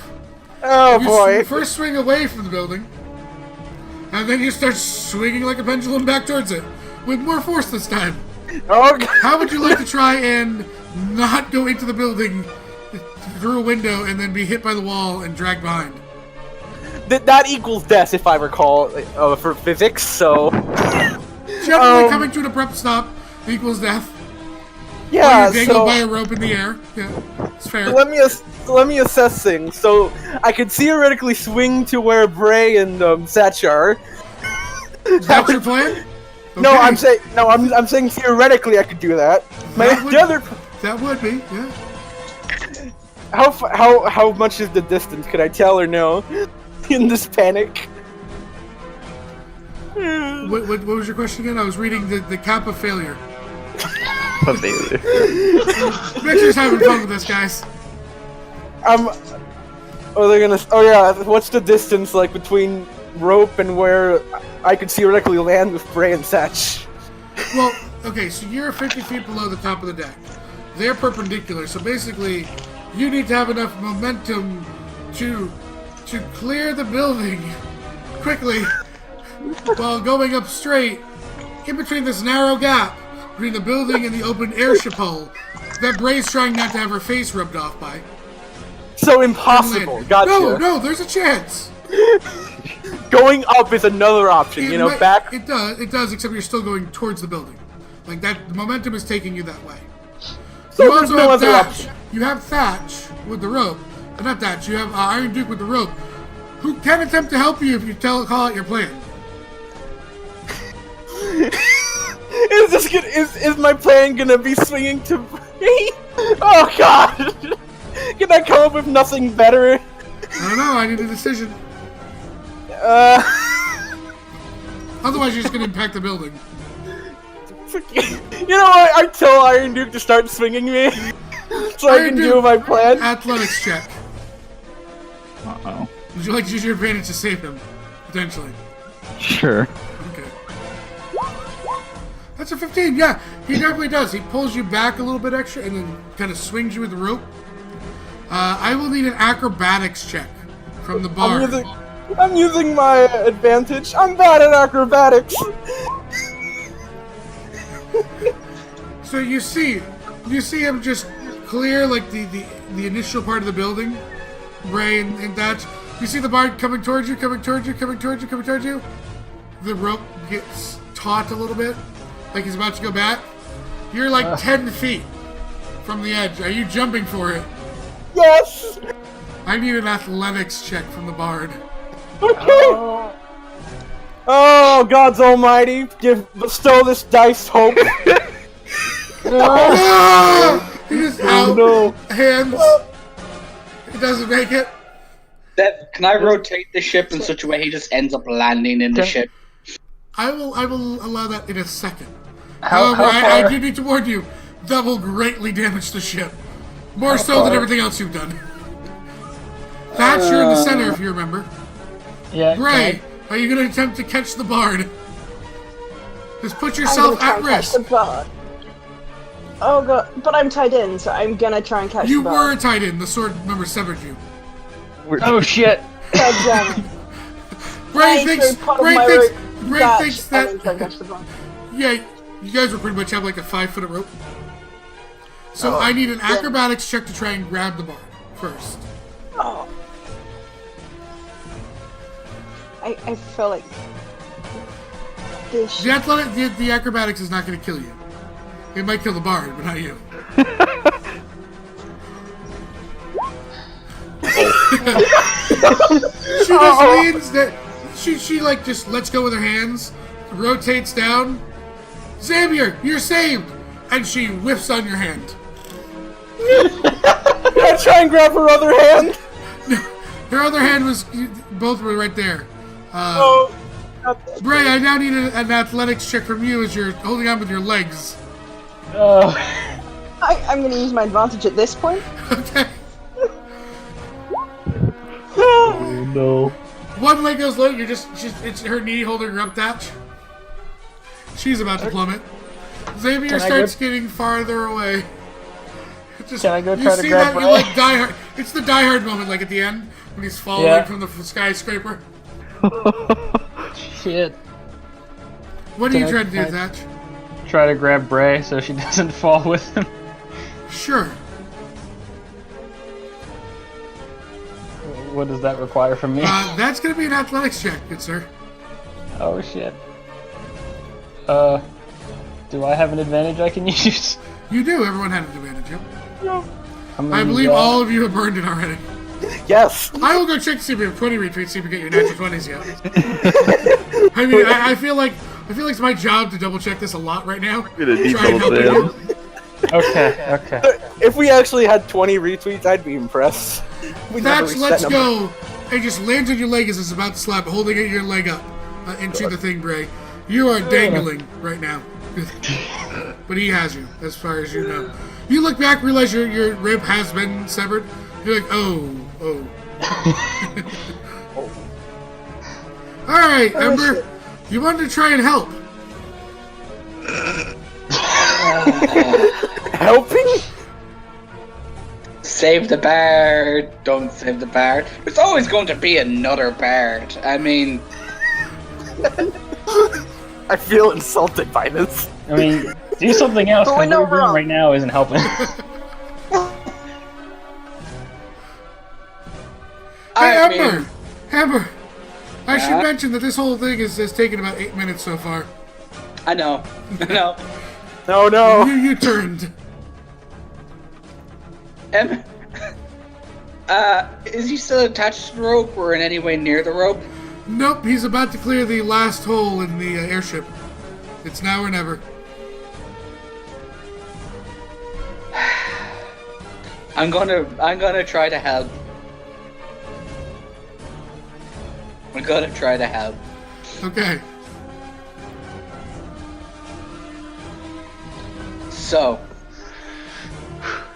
Oh You boy. first swing away from the building, and then you start swinging like a pendulum back towards it, with more force this time. Oh god. How would you like to try and not go into the building through a window and then be hit by the wall and dragged behind? That equals death, if I recall, for physics, so... Generally, coming to an abrupt stop equals death. Yeah, Or you're dangled so... by a rope in the air. Yeah, it's fair. Let me assess things. So, I could theoretically swing to where Brae and Thatch are. Is that your plan? No, Okay. I'm saying theoretically I could do that. That would be, yeah. How much is the distance? Could I tell or no? In this panic. What was your question again? I was reading the cap of failure. Bailey. Make sure you're having fun with this, guys. Oh, they're gonna. Oh yeah. What's the distance like between rope and where I could theoretically land with Brae and Thatch? Well, okay, so you're 50 feet below the top of the deck. They're perpendicular, so basically, you need to have enough momentum to clear the building quickly while going up straight in between this narrow gap between the building and the open airship hull that Brae's trying not to have her face rubbed off by. So impossible. Gotcha. No, there's a chance. Going up is another option. You know, back. It does, except you're still going towards the building. Like that, the momentum is taking you that way. So You there's also no have other Thatch. option. You have Thatch with the rope. Not Thatch. You have Iron Duke with the rope, who can attempt to help you if you call out your plan. Is my plan gonna be swinging to Brae? Oh god! Can I come up with nothing better? I don't know. I need a decision. Otherwise, you're just gonna impact the building. You know what? I tell Iron Duke to start swinging me, so I Iron can Duke, do my plan. Athletics check. Uh-oh. Would you like to use your advantage to save him? Potentially. Sure. Okay. That's a 15, yeah. He definitely does. He pulls you back a little bit extra and then kind of swings you with the rope. I will need an acrobatics check from the bard. I'm using my advantage. I'm bad at acrobatics. So you see him just clear like the initial part of the building, Brae and Thatch. You see the bard coming towards you. The rope gets taut a little bit, like he's about to go back. You're like 10 feet from the edge. Are you jumping for it? Yes. I need an athletics check from the bard. Okay. Oh, God's almighty, bestow this dice hope. Ah! He just out hands. He doesn't make it. Can I rotate the ship in such a way he just ends up landing in the ship? I will allow that in a second. How However, I far- do need to warn you, that will greatly damage the ship. More so than everything else you've done. Thatch, you're in the center if you remember. Yeah. Brae, are you going to attempt to catch the bard? Just put I'm yourself gonna try at and catch risk. the bard. Oh god, but I'm tied in, so I'm gonna try and catch You the were bard. tied in. The sword, remember, severed you. Oh shit. God damn it. Brae I thinks, threw part of Brae my thinks, rope Brae back thinks and then that. try and catch the bard. Yeah, you guys will pretty much have like a 5-foot rope. So I need an acrobatics check to try and grab the bard first. Oh. I feel like this. The acrobatics is not going to kill you. It might kill the bard, but not you. She just leans that. She like just lets go with her hands, rotates down. Xavier, you're saved, and she whiffs on your hand. I try and grab her other hand. Her other hand was both were right there. Oh. Brae, I now need an athletics check from you as you're holding on with your legs. Oh. I'm gonna use my advantage at this point. Okay. Oh no. One leg goes low. It's her knee holding her up. Thatch. She's about to plummet. Xavier Can I starts go- getting farther away. Just, Can I go you try to see grab that? You Brae? like Die Hard. It's the Die Hard moment, like at the end when he's falling Yeah. from the skyscraper. Shit. What are Can you I- trying to do, can I- Thatch? Try to grab Brae so she doesn't fall with him. Sure. What does that require from me? That's gonna be an athletics check, good sir. Oh shit. Do I have an advantage I can use? You do. Everyone had an advantage. Yep. I'm I gonna believe use that. all of you have burned it already. Yes. I will go check to see if we have 20 retweets, see if we get your natural 20s yet. I mean, I feel like it's my job to double check this a lot right now. Get a Try and detailed help Sam. you. Okay. If we actually had 20 retweets, I'd be impressed. We never Thatch reset lets them. go and just lands on your leg as it's about to slap, holding your leg up into the thing, Brae. You are dangling right now. But he has you, as far as you know. You look back, realize your rib has been severed. You're like, oh. Alright, Ember. You wanted to try and help. Helping? Save the bard. Don't save the bard. There's always going to be another bard. I mean, I feel insulted by this. I mean, do something else, But we because know what we're we're doing on. right now isn't helping. Hey, I mean, Ember. I should Yeah? mention that this whole thing has taken about 8 minutes so far. I know. No. You turned. Is he still attached to the rope or in any way near the rope? Nope, he's about to clear the last hole in the airship. It's now or never. I'm gonna try to help. Okay. So,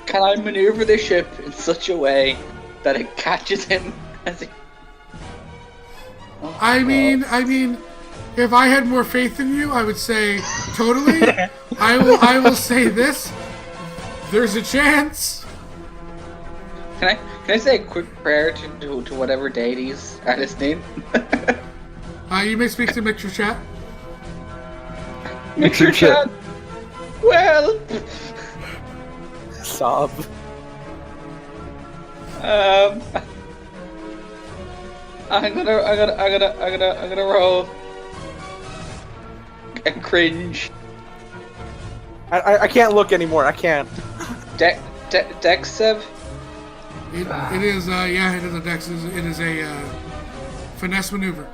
can I maneuver the ship in such a way that it catches him as he... I mean, if I had more faith in you, I would say totally. I will say this. There's a chance. Can I say a quick prayer to whatever deities are listening? You may speak to Mixer Chat. Mixer chat. Well, Sob. I'm gonna roll and cringe. I can't look anymore. I can't. Dex Sev. It is a dex. It is a finesse maneuver.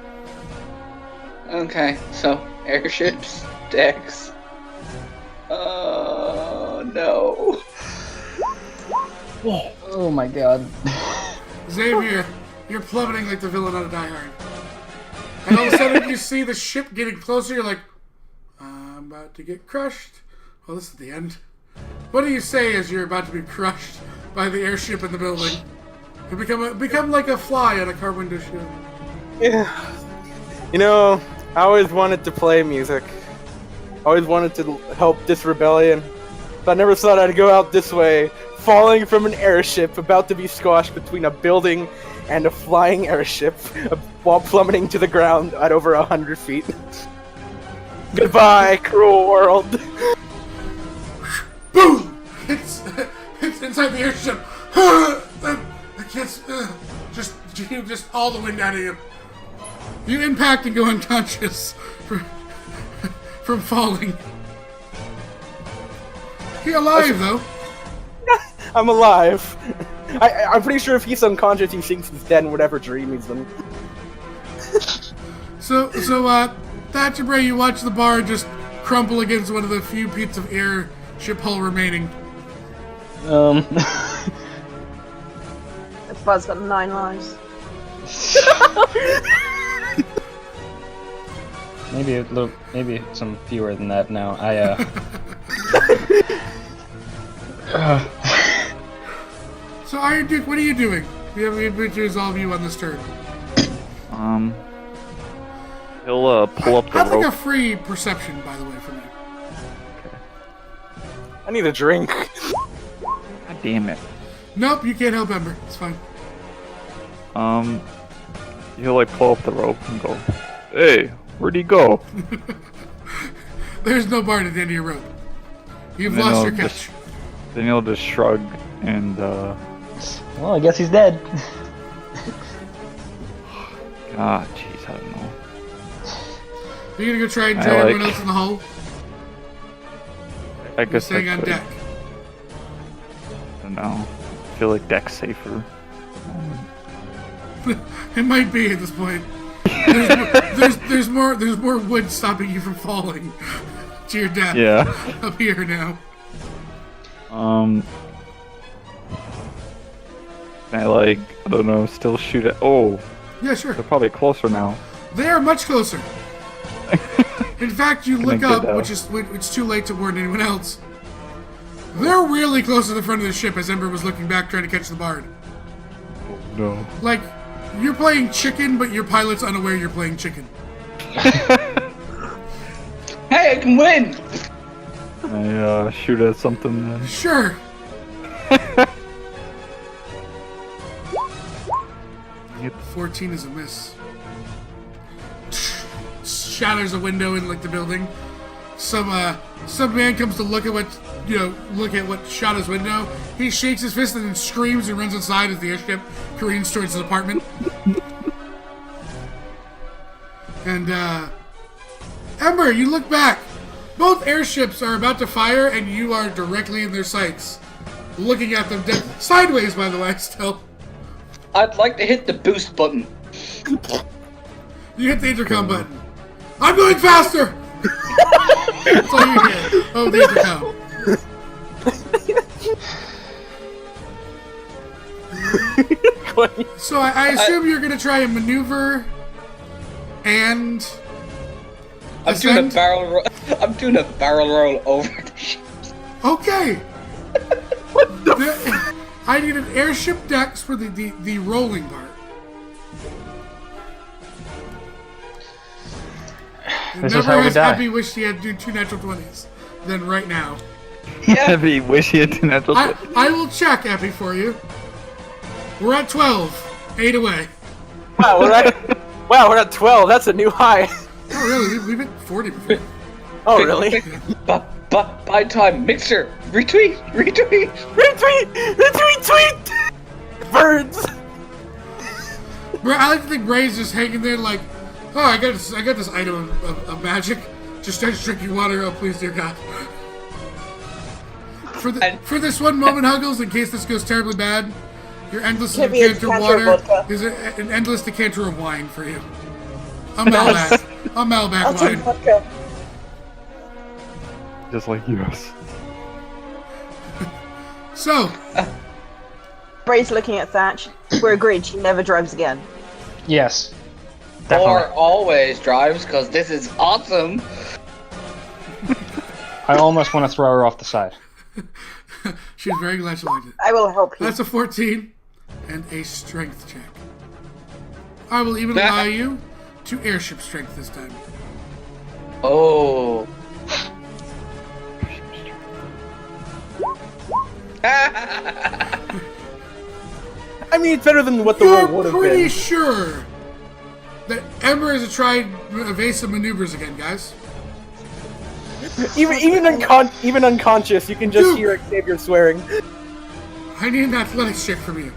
Okay, so airships, Dex. Oh no. Oh my god. Xavier, you're plummeting like the villain on a Die Hard. And all of a sudden you see the ship getting closer, you're like, I'm about to get crushed. Well, this is the end. What do you say as you're about to be crushed by the airship in the building? You become like a fly on a car window shield. Yeah. You know, I always wanted to play music. I always wanted to help this rebellion. But I never thought I'd go out this way, falling from an airship about to be squashed between a building and a flying airship while plummeting to the ground at over 100 feet. Goodbye, cruel world. Boom! It's inside the airship. The kids just all the wind out of you. You impact and go unconscious from falling. He alive though. I'm alive. I'm pretty sure if he's unconscious, he thinks he's dead in whatever dream he's in. So, Thatch and Brae, you watch the bar just crumple against one of the few feet of airship hull remaining. The bud's got 9 lives. Maybe some fewer than that now. So, Iron Duke, what are you doing? We have to resolve you on this turn. He'll pull up the I'd like a rope. free perception, by the way, from you. I need a drink. God damn it. Nope, you can't help Ember. It's fine. He'll like pull up the rope and go, "Hey, where'd he go?" There's no bar at the end of your rope. You've And then lost your he'll catch. Then he'll just shrug and Well, I guess he's dead. God, jeez, I don't know. Are you gonna go try and I join everyone like- else in the hull? I You're guess I staying on could. deck. I don't know. I feel like deck's safer. It might be at this point. There's more wood stopping you from falling to your death. Yeah. Up here now. Can I don't know, still shoot at? Oh, Yeah, sure. they're probably closer now. They are much closer. In fact, you look Gonna up, get out. which is it's too late to warn anyone else. They're really close to the front of the ship as Ember was looking back trying to catch the bard. No. Like, you're playing chicken, but your pilot's unaware you're playing chicken. Hey, I can win! I shoot at something then. Sure. Yep. 14 is a miss. Shatters a window in the building. Some man comes to look at what shot his window. He shakes his fist and then screams and runs inside as the airship careens towards his apartment. And Ember, you look back. Both airships are about to fire, and you are directly in their sights, looking at them sideways. By the way, still. I'd like to hit the boost button. You hit the intercom button. I'm going faster! That's all you hit. Oh, the intercom. So I assume you're going to try and maneuver and I'm doing a ascend? barrel roll. I'm doing a barrel roll over the ship. Okay. I need an airship dex for the rolling part. This is how we die. Happy wish he had to do 2 natural 20s than right now. Heavy wish he had 2 natural 20s. I will check, Epi, for you. We're at 12. 8 away. Wow, we're at 12. That's a new high. Oh, really? We've hit 40 before. Oh, really? By time, mixer, retweet. Tweet! Birds! I like to think Brae's just hanging there like, oh, I got this item of magic. Just starts drinking water. Oh, please, dear God. For this one moment, Huggles, in case this goes terribly bad, your endless Can't be a decanter decanter of of water vodka. is an endless decanter of wine for you. A Malbec. A Malbec I'll take wine. vodka. Just like yours. So, Brae's looking at Thatch. We're agreed she never drives again. Yes. Or Definitely. always drives, because this is awesome. I almost want to throw her off the side. she's very glad she liked it. I will help you. That's a 14 and a strength check. I will even allow you to airship strength this time. Oh. I mean, it's better than what the You're roll would have pretty been. sure that Ember has tried evasive maneuvers again, guys. Even unconscious, you can just Dude. hear Xavier swearing. I need an athletics check from you.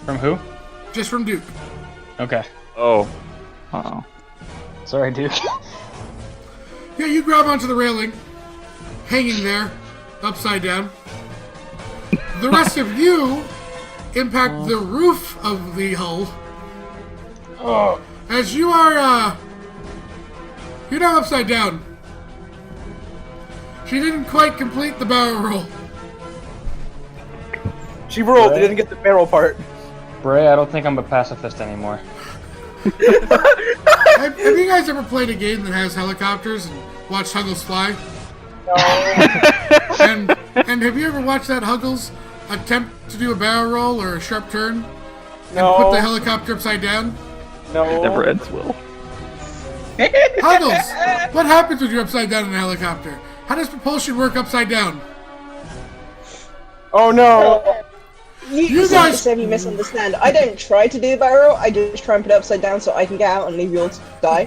From who? Just from Duke. Okay. Oh. Uh-oh. Sorry, Duke. Yeah, you grab onto the railing, hanging there, upside down. The rest of you impact the roof of the hull. Oh. As you are, you're now upside down. She didn't quite complete the barrel roll. She rolled, Right. didn't get the barrel part. Brae, I don't think I'm a pacifist anymore. Have you guys ever played a game that has helicopters and watched Huggles fly? No. And have you ever watched that Huggles attempt to do a barrel roll or a sharp turn? No. Put the helicopter upside down? No. Never ends well. Huggles, what happens when you're upside down in a helicopter? How does propulsion work upside down? Oh no. You guys guys- say you misunderstand. I don't try to do a barrel. I just try and put it upside down so I can get out and leave you all to die.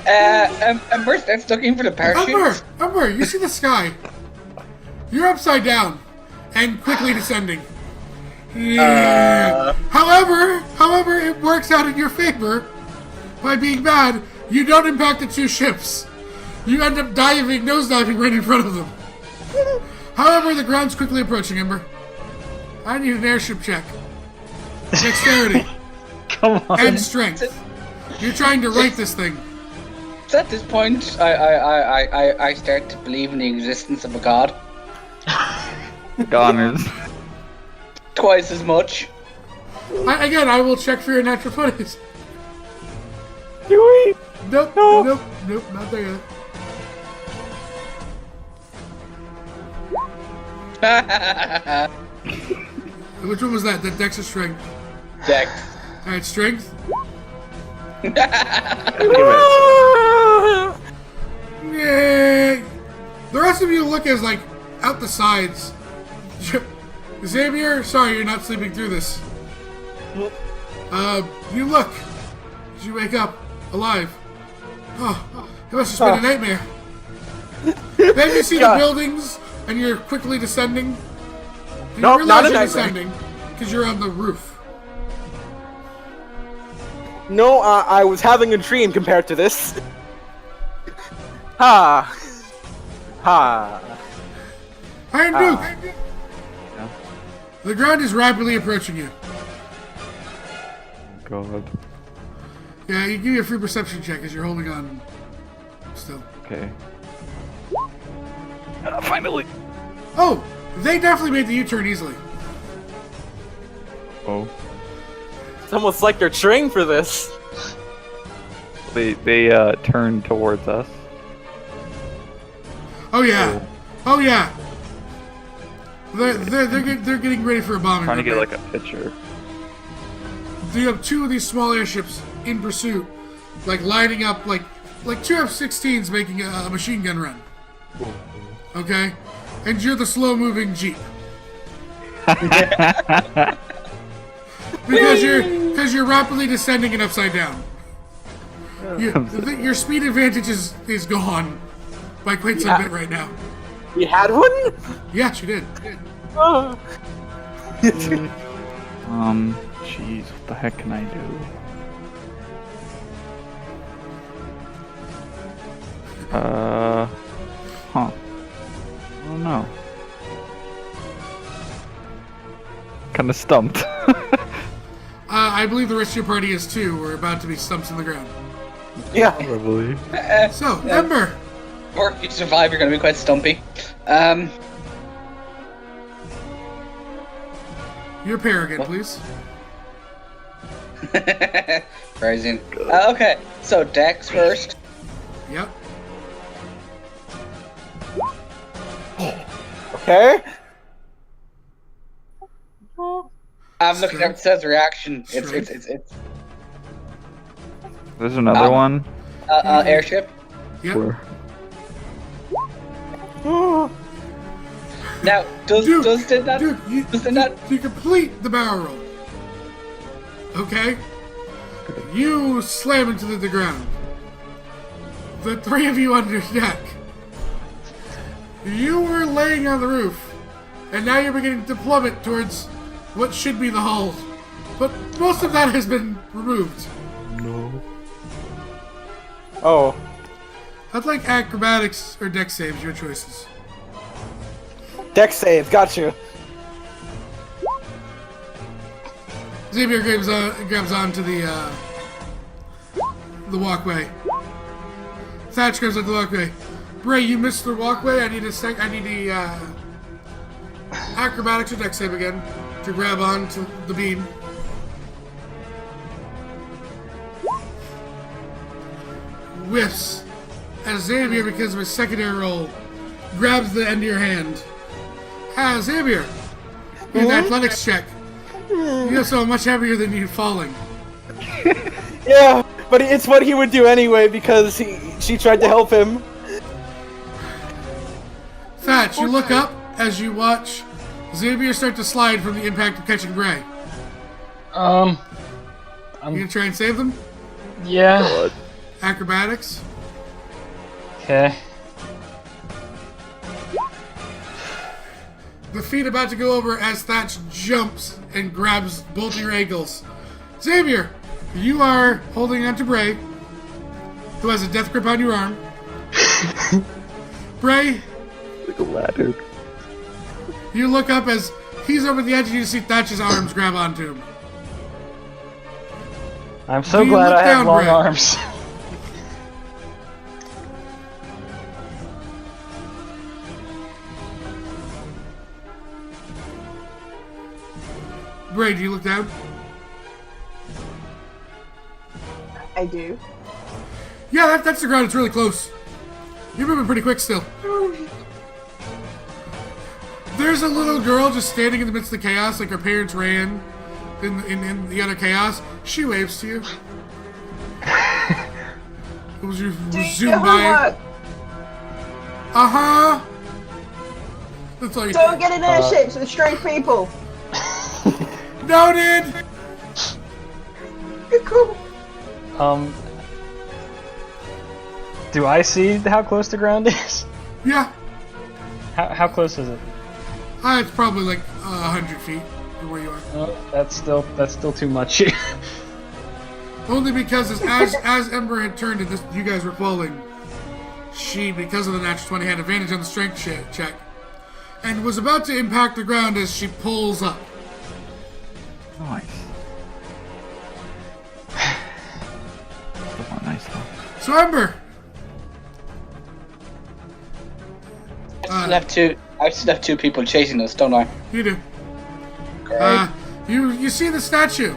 Ember starts looking for the parachute. Ember, you see the sky. You're upside down and quickly descending. Yeah. However, it works out in your favor. By being bad, you don't impact the 2 ships. You end up nosediving right in front of them. However, the ground's quickly approaching, Ember. I need an airship check. Dexterity Come on. and strength. You're trying to right this thing. So at this point, I start to believe in the existence of a god. Goners. Twice as much. I will check for your natural 20s. Do we? Nope, No. nope, not there yet. Which one was that? The Dex or Strength? Dex. Alright, Strength. Yay! The rest of you look as, like, out the sides. Xavier, sorry you're not sleeping through this. You look. As you wake up, alive. Oh, it must have been a nightmare. Then you see the God. buildings, and you're quickly descending. And Nope, you not realize a you're nightmare. descending, because you're on the roof. No, I was having a dream compared to this. Ha. Ha. Iron Duke! The ground is rapidly approaching you. God. Yeah, you give me a free perception check as you're holding on still. Okay. Finally. Oh, they definitely made the U-turn easily. Oh. It's almost like they're trained for this. They turned towards us. Oh yeah. Oh yeah. They're getting ready for a bombing. Trying to get run. like a picture. You have two of these small airships in pursuit, like lining up like two F-16s making a machine gun run. Okay, and you're the slow-moving jeep. because you're rapidly descending and upside down. Your speed advantage is gone by quite some bit right now. You had one? Yes, you did. Oh. Jeez, what the heck can I do? Huh. I don't know. Kinda stumped. I believe the rest of your party is too. We're about to be stumps in the ground. Yeah. Probably. So, Ember, Or if you survive, you're going to be quite stumpy. your pair again, please. Rising. Okay, so Dex first. Yep. Okay. I'm looking at it says reaction. It's There's another one. airship. Yep. Where? Now, does that Dude, you complete the barrel roll. Okay? You slam into the ground. The three of you under deck. You were laying on the roof, and now you're beginning to plummet towards what should be the hull. But most of that has been removed. Oh. I'd like acrobatics or dex saves, your choices. Dex save, got you. Xavier grabs onto the walkway. Thatch grabs onto the walkway. Brae, you missed the walkway. I need the acrobatics or dex save again to grab onto the beam. Whiffs as Xavier, because of his secondary roll, grabs the end of your hand. Xavier, in the athletics check. You're so much heavier than you falling. Yeah, but it's what he would do anyway because she tried to help him. Thatch, you look up as you watch Xavier start to slide from the impact of catching Brae. You gonna try and save them? Yeah. Acrobatics? Okay. The feet about to go over as Thatch jumps and grabs both of your ankles. Xavier, you are holding onto Brae, who has a death grip on your arm. Brae, Like a ladder. you look up as he's over the edge and you see Thatch's arms grab onto him. I'm so Do you glad look I have down, long Brae? arms. Brae, do you look down? I do. Yeah, that's the ground. It's really close. You're moving pretty quick still. There's a little girl just standing in the midst of the chaos, like her parents ran in the other chaos. She waves to you. It was you zoom by. Uh-huh. That's all you Don't get in airships with strange people. Noted! Cool. Do I see how close the ground is? Yeah. How close is it? It's probably like 100 feet from where you are. Oh, that's still too much. Only because as Ember had turned and you guys were falling, she, because of the natural 20, had advantage on the strength check. And was about to impact the ground as she pulls up. Nice. Oh, nice though. So Ember! I still have two people chasing us, don't I? You do. Great. You see the statue.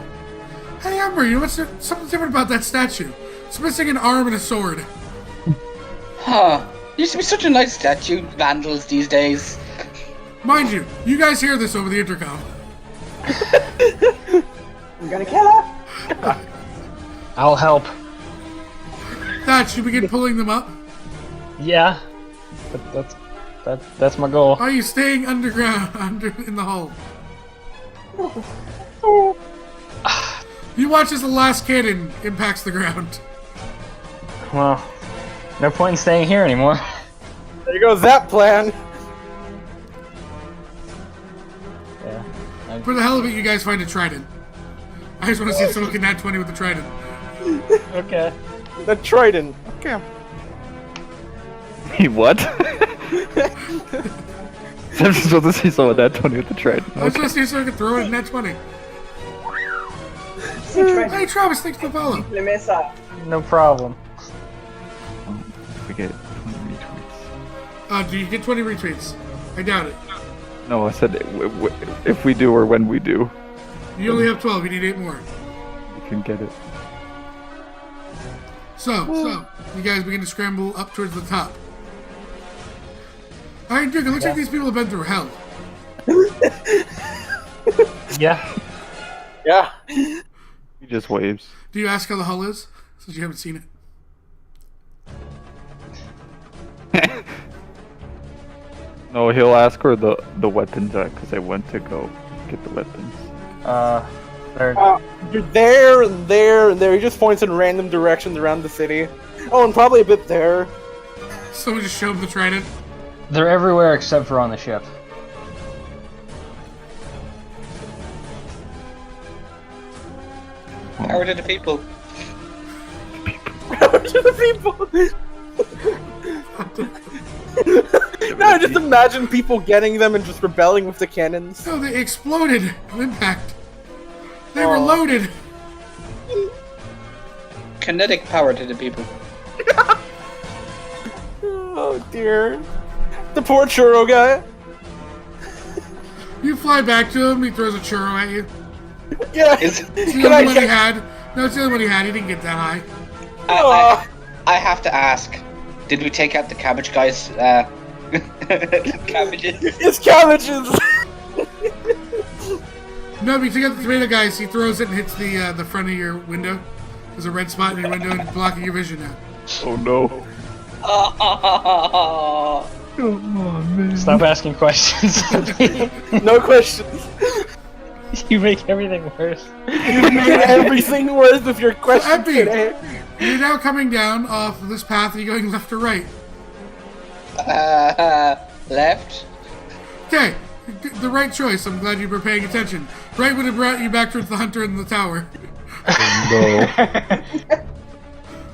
Hey Ember, you know what's something different about that statue? It's missing an arm and a sword. Huh. Used to be such a nice statue. Vandals these days. Mind you, you guys hear this over the intercom. I'm gonna kill her. I'll help. Thatch, you begin pulling them up. Yeah. That's my goal. Are you staying underground, in the hole? You watch as the last cannon impacts the ground. Well, no point in staying here anymore. There goes that plan. Yeah. For the hell of it, you guys find a trident. I just want to see if someone can nat 20 with the trident. Okay. The trident. Okay. He what? I'm just supposed to see someone that 20 with the trident. I was supposed to see if someone can throw it in nat 20. Hey, Travis, thanks for the follow. The missile. No problem. We get 20 retweets. Do you get 20 retweets? I doubt it. No, I said if we do or when we do, You only have 12, you need 8 more. you can get it. So, you guys begin to scramble up towards the top. Alright, Duke, it looks like these people have been through hell. Yeah. Yeah. He just waves. Do you ask how the hull is? Since you haven't seen it. No, he'll ask where the weapons are because I went to go get the weapons. They're There, and there. He just points in random directions around the city. Oh, and probably a bit there. Someone just showed him the trident. they're everywhere except for on the ship. Power to the people. To the people. No, just imagine people getting them and just rebelling with the cannons. No, they exploded on impact. They were loaded. Kinetic power to the people. Oh dear. The poor churro guy. You fly back to him, he throws a churro at you. Yeah. Is It's the Can only I one he get- had. No, it's the only one he had. He didn't get that high. I have to ask. Did we take out the cabbage guys? Cabbages. It's cabbages. No, but you took out the tomato guys, he throws it and hits the front of your window. There's a red spot in your window and blocking your vision now. Oh no. Stop asking questions. No questions. You make everything worse. You made everything worse with your question Epi, today. you're now coming down off of this path and you're going left or right. Left. Okay, the right choice. I'm glad you were paying attention. Right would have brought you back towards the hunter in the tower. No.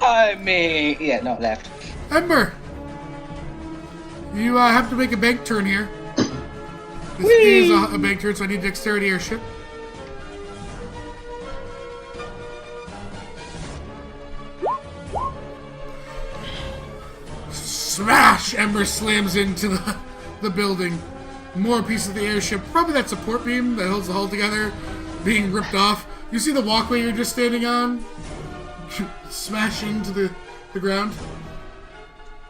I mean, yeah, no, left. Ember, you have to make a bank turn here. This is a bank turn, so I need dexterity airship. Smash! Ember slams into the building. More pieces of the airship. Probably that support beam that holds the hull together being ripped off. You see the walkway you're just standing on? Smash into the ground.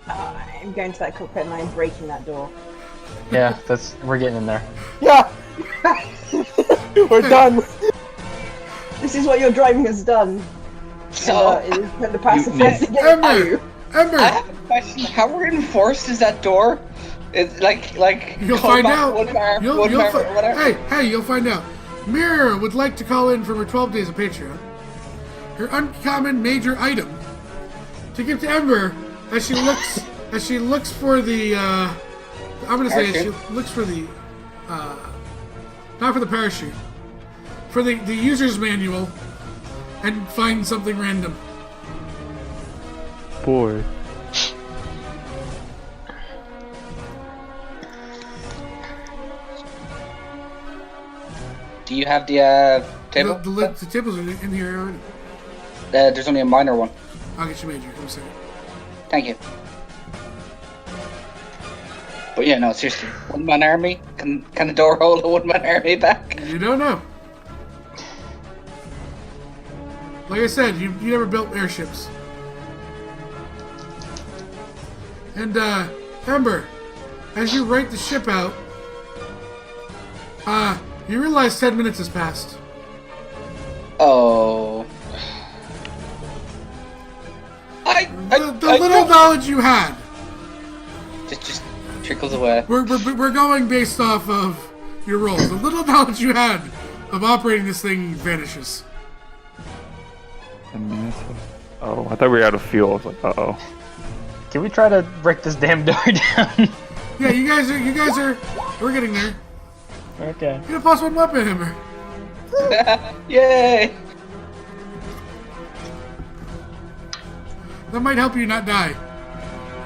I'm going to that cockpit and I'm breaking that door. Yeah, we're getting in there. Yeah. We're done. This is what your driving has done. So, It is the pacifist against Ember! you. Ember! I have a question. How reinforced is that door? It's like You'll find combat out. One bar, You'll one bar, fi- whatever. hey, you'll find out. Mirror would like to call in from her 12 days of Patreon her uncommon major item to give to Ember as she looks for the I'm gonna say as she looks for the not for the parachute, for the user's manual and find something random. Boy. Do you have the table? The tables are in here already. There's only a minor one. I'll get you major. Give me a second. Thank you. But yeah, no, seriously, one-man army? Can a door hold a one-man army back? You don't know. Like I said, you never built airships. And, Ember, as you write the ship out, you realize 10 minutes has passed. Oh. The little knowledge you had. Just trickles away. We're going based off of your rolls. The little knowledge you had of operating this thing vanishes. 10 minutes. Oh, I thought we were out of fuel. I was like, uh-oh. Can we try to break this damn door down? Yeah, you guys are. We're getting there. Okay. Get a +1 weapon, Ember. Yay! That might help you not die.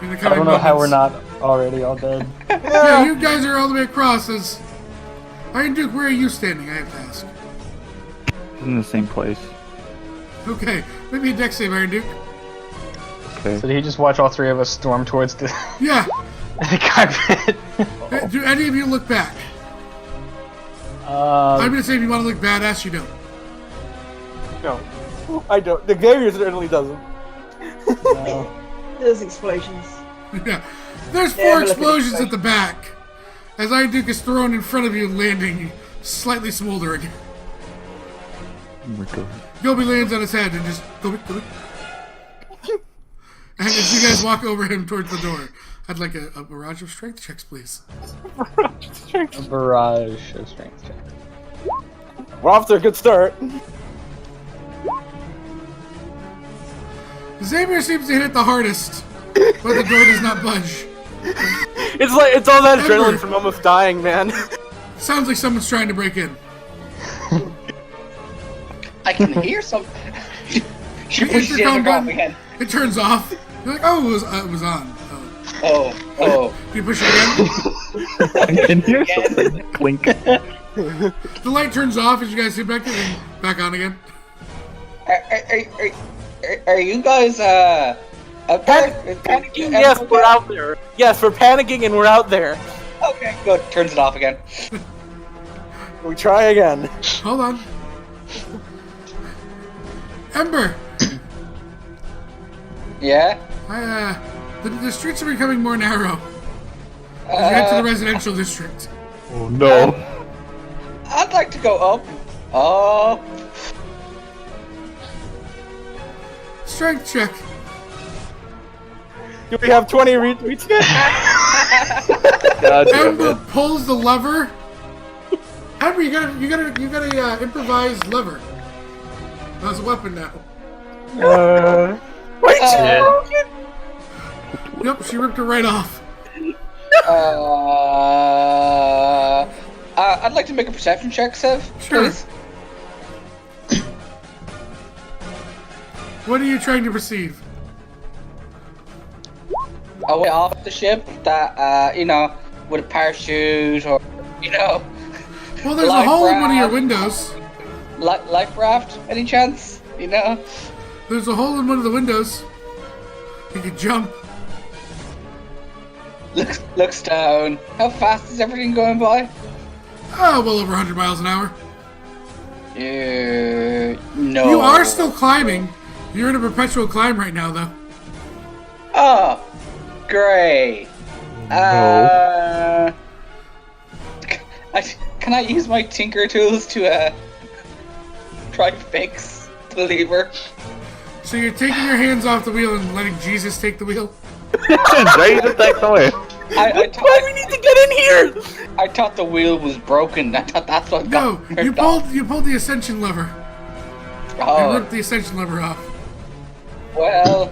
In the I coming don't know how we're moments. not already all dead. Yeah, you guys are all the way across. As Iron Duke, where are you standing? I have to ask. In the same place. Okay, maybe a deck save, Iron Duke. Okay. So did he just watch all three of us storm towards the, Yeah. the cockpit? Do any of you look back? I'm gonna say if you want to look badass, you don't. No, I don't. The Xavier certainly doesn't. No. There's explosions. Yeah. There's Yeah, 4 but look at explosions this at the back. As Iron Duke is thrown in front of you, landing slightly smoldering. Oh my god. Gobi lands on his head and just Gobi. And as you guys walk over him towards the door, I'd like a barrage of strength checks, please. A barrage of strength check. We're off to a good start. Xavier seems to hit it the hardest, but the door does not budge. It's all that Ember. adrenaline from almost dying, man. Sounds like someone's trying to break in. I can hear some. She The pushes the intercom intercom button, again. it turns off. You're like, oh, it was on. Oh. Do you push it again? I can hear Again. something blink. The light turns off as you guys hit back in and back on again. Are you guys out there? Panicking? Yes, we're out there. Yes, we're panicking and we're out there. Okay, good. Turns it off again. We try again. Hold on. Ember, Yeah. the streets are becoming more narrow. As you head to the residential district. Oh no. I'd like to go up. Oh. Strength check. Do we have 20 retweets yet? God damn Ember it. pulls the lever. Ember, you got a improvised lever. That's a weapon now. Wait! Yep, she ripped it right off. I'd like to make a perception check, Sev. Sure. Please. What are you trying to perceive? A way off the ship that, with a parachute or, Well, there's a Life hole in one of your raft. windows. life raft, any chance? There's a hole in one of the windows. You could jump. Looks down. How fast is everything going by? Oh, well over 100 miles an hour. No. You are still climbing. You're in a perpetual climb right now, though. Oh, great. Can I use my tinker tools to try to fix the lever? So you're taking your hands off the wheel and letting Jesus take the wheel? Jesus takes away. Why do we need to get in here? I thought the wheel was broken. I thought that's what No, got you ripped off. pulled the ascension lever. And Oh, ripped the ascension lever off. well.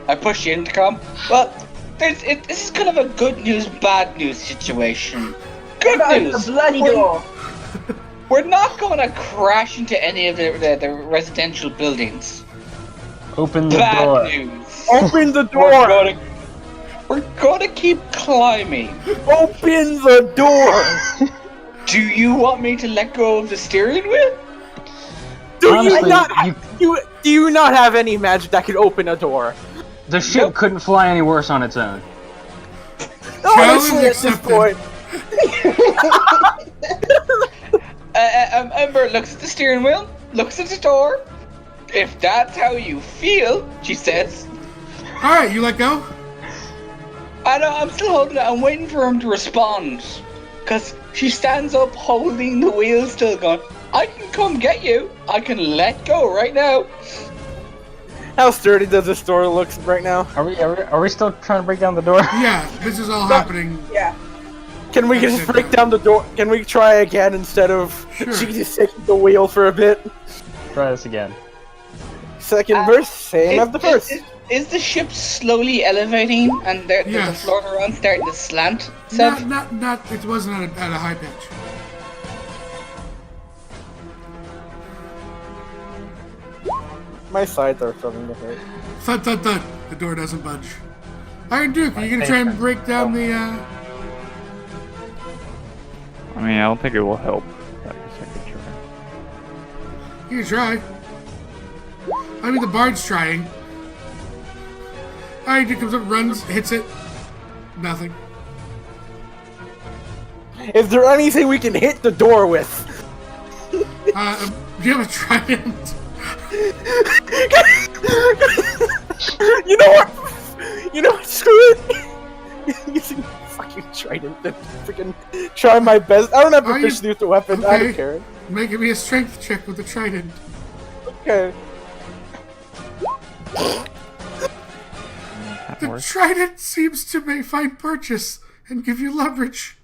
I pushed the intercom. Well, this is kind of a good news, bad news situation. Good Open news. the bloody door. We're not going to crash into any of the residential buildings. Open the Bad door. news. Open the We're door! gonna keep climbing. Open the door! Do you want me to let go of the steering wheel? Do Honestly, you not have any magic that could open a door? The ship couldn't fly any worse on its own. Honestly, at this accepted. point. Ember looks at the steering wheel, looks at the door. If that's how you feel, she says. Alright, you let go? I know, I'm still holding it. I'm waiting for him to respond. Because she stands up holding the wheel still going, I can come get you. I can let go right now. How sturdy does this door look right now? Are we still trying to break down the door? Yeah, this is all happening. Yeah. Can we just break down the door? Can we try again instead of Jesus taking the wheel for a bit? Try this again. Second verse, same as the first. Is the ship slowly elevating and the Yes. floor around starting to slant? Not, it wasn't at a high pitch. My sides are starting to hurt. Thud, thud, thud. The door doesn't budge. Iron Duke, are you gonna try and break down the, I mean, I don't think it will help. I guess I could try. You can try. I mean, the bard's trying. Iron Duke comes up, runs, hits it. Nothing. Is there anything we can hit the door with? Do you have a trident? You know what? You know what? Screw it. Using fucking trident to freaking try my best. I don't have proficiency with the weapon. I don't care. Making me a strength check with the trident. Okay. The trident seems to may find purchase and give you leverage.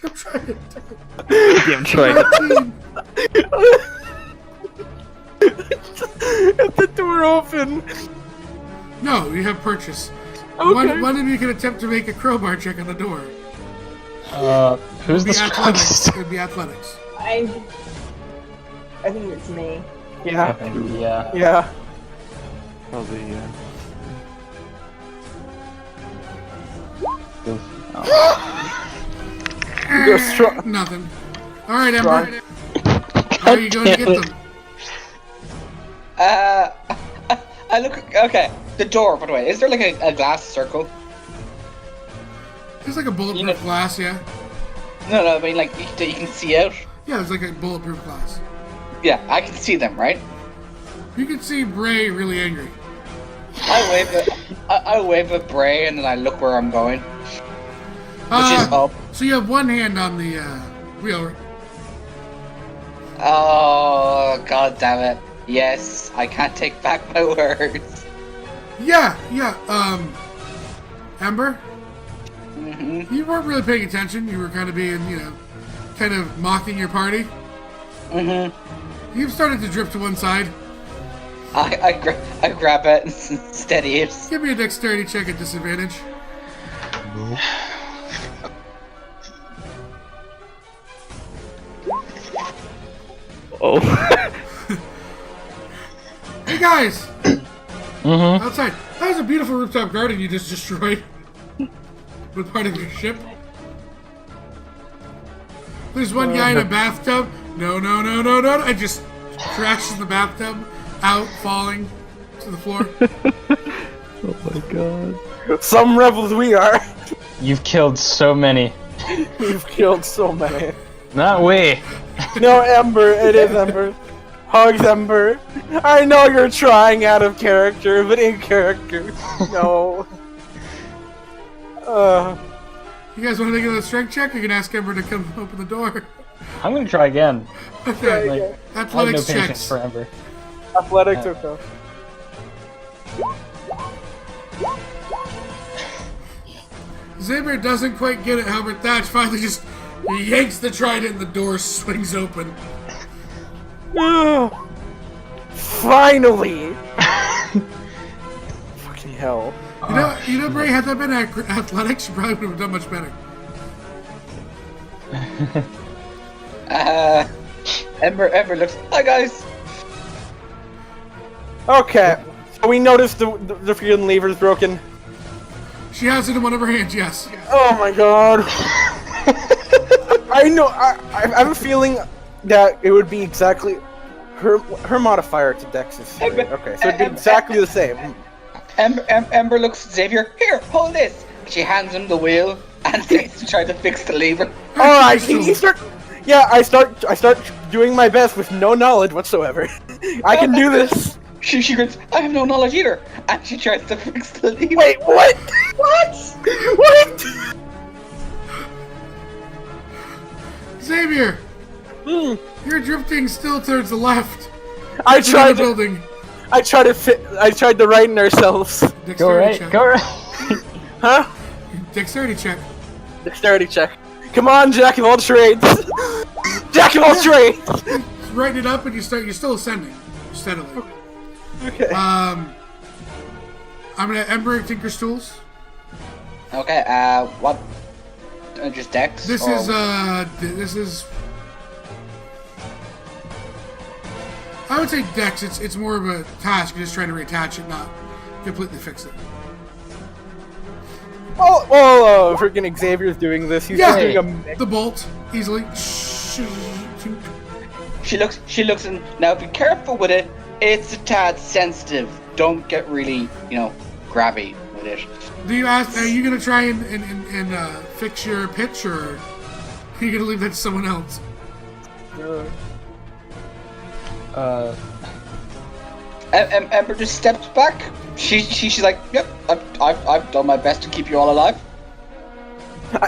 Damn trident. Damn trident. Have the door open. No, you have purchase. Okay. One of you can attempt to make a crowbar check on the door. Who's the Athletics. strongest? It would be athletics. I think it's me. Yeah. Yeah. Yeah. Probably, yeah. You're strong. Nothing. Alright, Ember. How are you going to get them? I look. Okay, the door. By the way, is there like a glass circle? There's like a bulletproof glass, yeah. No, I mean like that you can see out. Yeah, there's like a bulletproof glass. Yeah, I can see them, right? You can see Brae really angry. I wave at Brae and then I look where I'm going, which is up. So you have one hand on the wheel. Oh god damn it! Yes, I can't take back my words. Yeah. Ember, Mm-hmm. you weren't really paying attention. You were kind of being, kind of mocking your party. Mm-hmm. You've started to drift to one side. I grab it and steady it. Give me a dexterity check at disadvantage. Oh. Hey guys! Mm-hmm. Outside. That was a beautiful rooftop garden you just destroyed. With part of your ship. There's one guy in a bathtub. No. I just crashes the bathtub. Out, falling to the floor. Oh my god. Some rebels we are. You've killed so many. We've killed so many. Not we. No, Ember. It is Ember. Hugs Ember. I know you're trying out of character, but in character. No. You guys want to make a strength check? You can ask Ember to come open the door. I'm gonna try again. Okay. Like, I have no Athletics patience checks. for Ember. Athletics or so. Xavier doesn't quite get it. However, Thatch finally just yanks the trident and the door swings open. Finally! Fucking hell. You know, Brae, had that been athletics, you probably would have done much better. Ember looks. Hi guys. Okay. So we noticed the freaking lever's broken. She has it in one of her hands, yes. Oh my god. I know. I have a feeling that it would be exactly her modifier to Dex is 3. Okay, so it'd be exactly the same. Ember looks at Xavier. Here, hold this. She hands him the wheel and starts to try to fix the lever. All right, you start. Yeah, I start doing my best with no knowledge whatsoever. I can do this. She grins, I have no knowledge either. And she tries to fix the lever. Wait, what? What? What? Xavier, you're drifting still towards the left. I To the tried. building. I tried to fit. I tried to right in ourselves. Go Dexterity right, check. go right. Huh? Dexterity check. Dexterity check. Come on, jack of all trades. Jack of all trades. Writing it up, and you're still ascending steadily. Okay. I'm gonna Ember Tinker's tools. Okay, what? Just Dex? This or- is. I would say Dex. It's more of a task. You're just trying to reattach it, not completely fix it. Oh, freaking Xavier's doing this. He's just Yeah. doing a mix. The bolt easily. She looks and now be careful with it. It's a tad sensitive. Don't get really, grabby with it. Do you ask? Are you gonna try and fix your pitch, or are you gonna leave that to someone else? Ember just steps back. She's like, yep, I've done my best to keep you all alive.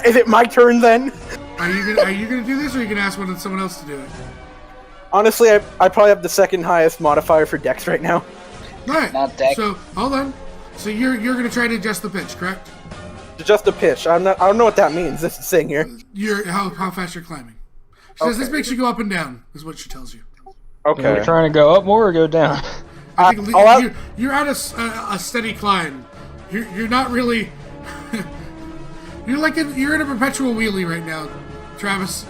Is it my turn then? Are you gonna do this, or are you gonna ask someone else to do it? Honestly, I probably have the second highest modifier for Dex right now. All right. Not Dex. So hold on. So you're gonna try to adjust the pitch, correct? Just a pitch. I don't know what that means. This is saying here. How fast you're climbing. She says this Okay. makes you go up and down. Is what she tells you. Okay. We're trying to go up more or go down? I think I'll you're at a steady climb. You're not really. You're in a perpetual wheelie right now, Travis.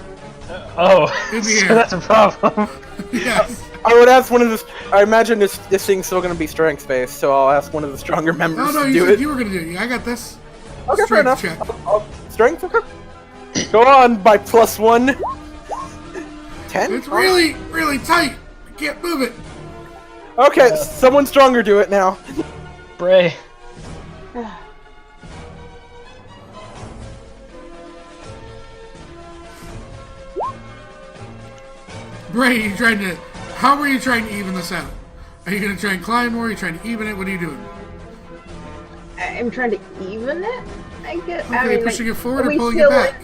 Oh, In the so air. that's a problem. Yes. I would ask one of the. I imagine this thing's still going to be strength based, so I'll ask one of the stronger members Oh no, to you do said it. you were gonna do it. Yeah, I got this. Okay, fair enough. Strength check. Strength. Okay. Go on by +1. 10. It's really, really tight. I can't move it. Okay, someone stronger do it now. Brae. Brae, how are you trying to even this out? Are you gonna try and climb more? Are you trying to even it? What are you doing? I'm trying to even it. I guess. Okay, I mean, pushing it forward are or we pulling it still, back?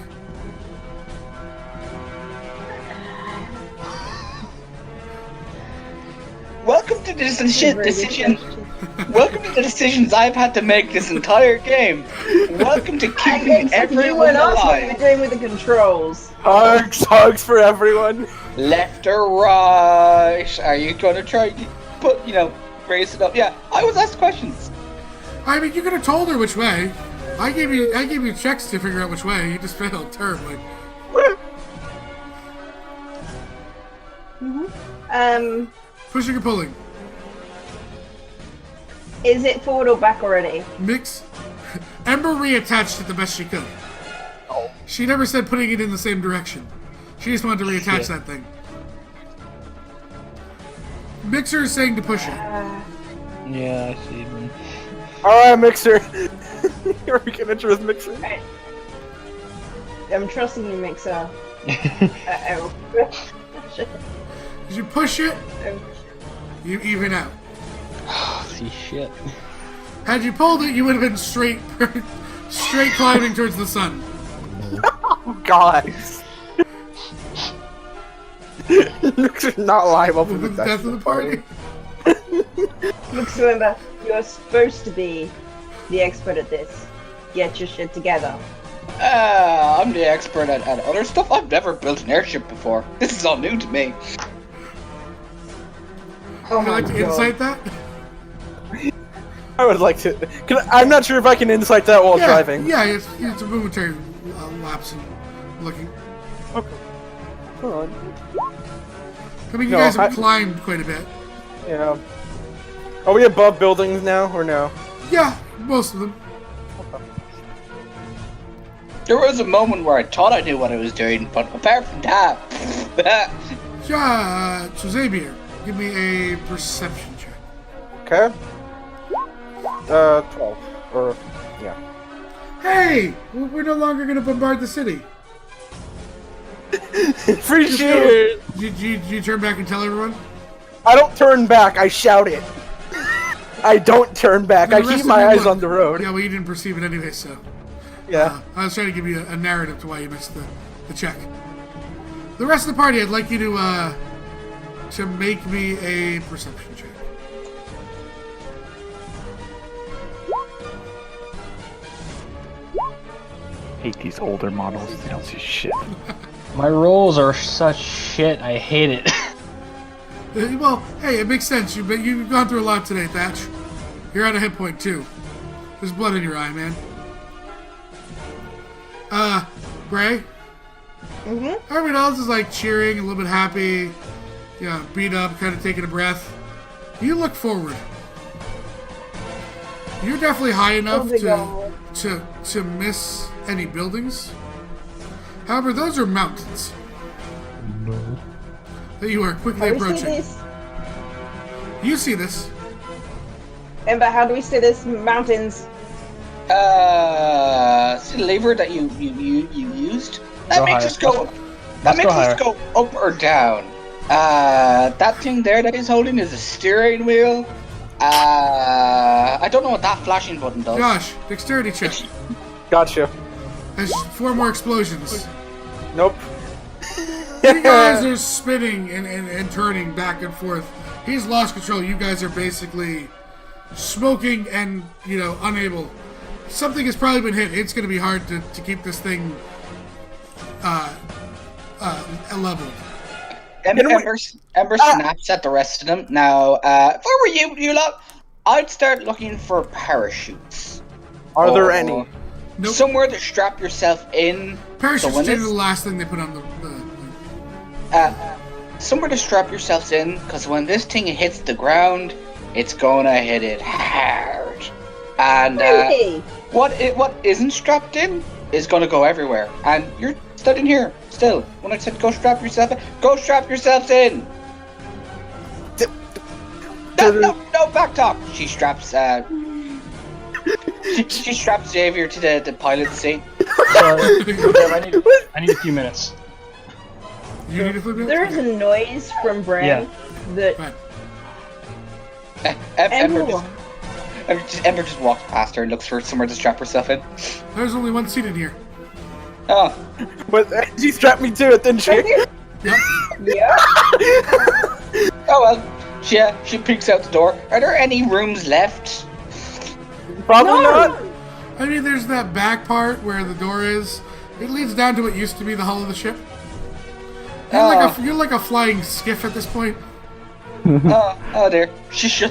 Welcome to this Very good decision. question. Welcome to the decisions I've had to make this entire game. Welcome to I keeping guess you everyone and us what you're alive. doing with the controls. Hugs for everyone. Left or right? Are you going to try to put, raise it up? Yeah, I was asked questions. I mean, you could have told her which way. I gave you checks to figure out which way. You just failed terribly. Pushing or pulling? Is it forward or back already? Mix. Ember reattached it the best she could. She never said putting it in the same direction. She just wanted to reattach that thing. Mixer is saying to push it. Yeah, I see them. Alright, Mixer. You're gonna trust Mixer. I'm trusting you, Mixer. As you push it, you even out. See shit. Had you pulled it, you would have been straight climbing towards the sun. God. Mixer's not live up with the Death of the party. Mixer, remember, you're supposed to be the expert at this. Get your shit together. I'm the expert at other stuff. I've never built an airship before. This is all new to me. Oh Would you my like to god. insight that? I would like to. I'm not sure if I can insight that while driving. Yeah, it's a momentary lapse in looking. Okay. Hold on. I mean, you No, guys have I- climbed quite a bit. Yeah. Are we above buildings now, or no? Yeah, most of them. There was a moment where I thought I knew what I was doing, but apart from that, Yeah, so Xavier, give me a perception check. Okay. 12. Or, yeah. Hey, we're no longer going to bombard the city. Appreciate it! Did you turn back and tell everyone? I don't turn back, I shout it. I don't turn back. The I rest keep of my you eyes look. on the road. Yeah, well, you didn't perceive it anyway, so. Yeah. I was trying to give you a narrative to why you missed the check. The rest of the party, I'd like you to make me a perception check. Hate these older models. They don't see shit. My rolls are such shit. I hate it. Well, hey, it makes sense. You've gone through a lot today, Thatch. You're at a hit point too. There's blood in your eye, man. Brae? Mm-hmm. Everyone else is like cheering, a little bit happy, beat up, kind of taking a breath. You look forward. You're definitely high enough to miss any buildings. However, those are mountains. No. That you are quickly How do we see approaching. this? You see this. Ember, how do we see this? Mountains. See the lever that you used? That Go makes higher. us go. Let's That makes go us go up or down. That thing there that he's holding is a steering wheel. I don't know what that flashing button does. Josh, dexterity check. Gotcha. There's 4 more explosions. Nope. You guys are spinning and turning back and forth. He's lost control. You guys are basically smoking and, unable. Something has probably been hit. It's going to be hard to keep this thing leveled. Ember snaps at the rest of them. Now, if I were you lot, I'd start looking for parachutes. Are there Or any? Nope. Somewhere to strap yourself in. Parachutes when are the this- last thing they put on the somewhere to strap yourselves in, because when this thing hits the ground, it's gonna hit it hard. And Really? what isn't strapped in is gonna go everywhere. And you're stuck in here still. When I said go strap yourself in, go strap yourselves in. No, back talk. She straps she straps Xavier to the pilot's seat. Sorry. I need a few minutes. You need to flip it? There's a noise from Brae Yeah. that Right. Ember just walks past her and looks for somewhere to strap herself in. There's only one seat in here. Oh, But she strapped me to it, didn't she? Yep. yeah. oh well. She peeks out the door. Are there any rooms left? Probably not. I mean, there's that back part where the door is. It leads down to what used to be the hull of the ship. You're like a flying skiff at this point. Oh dear. She's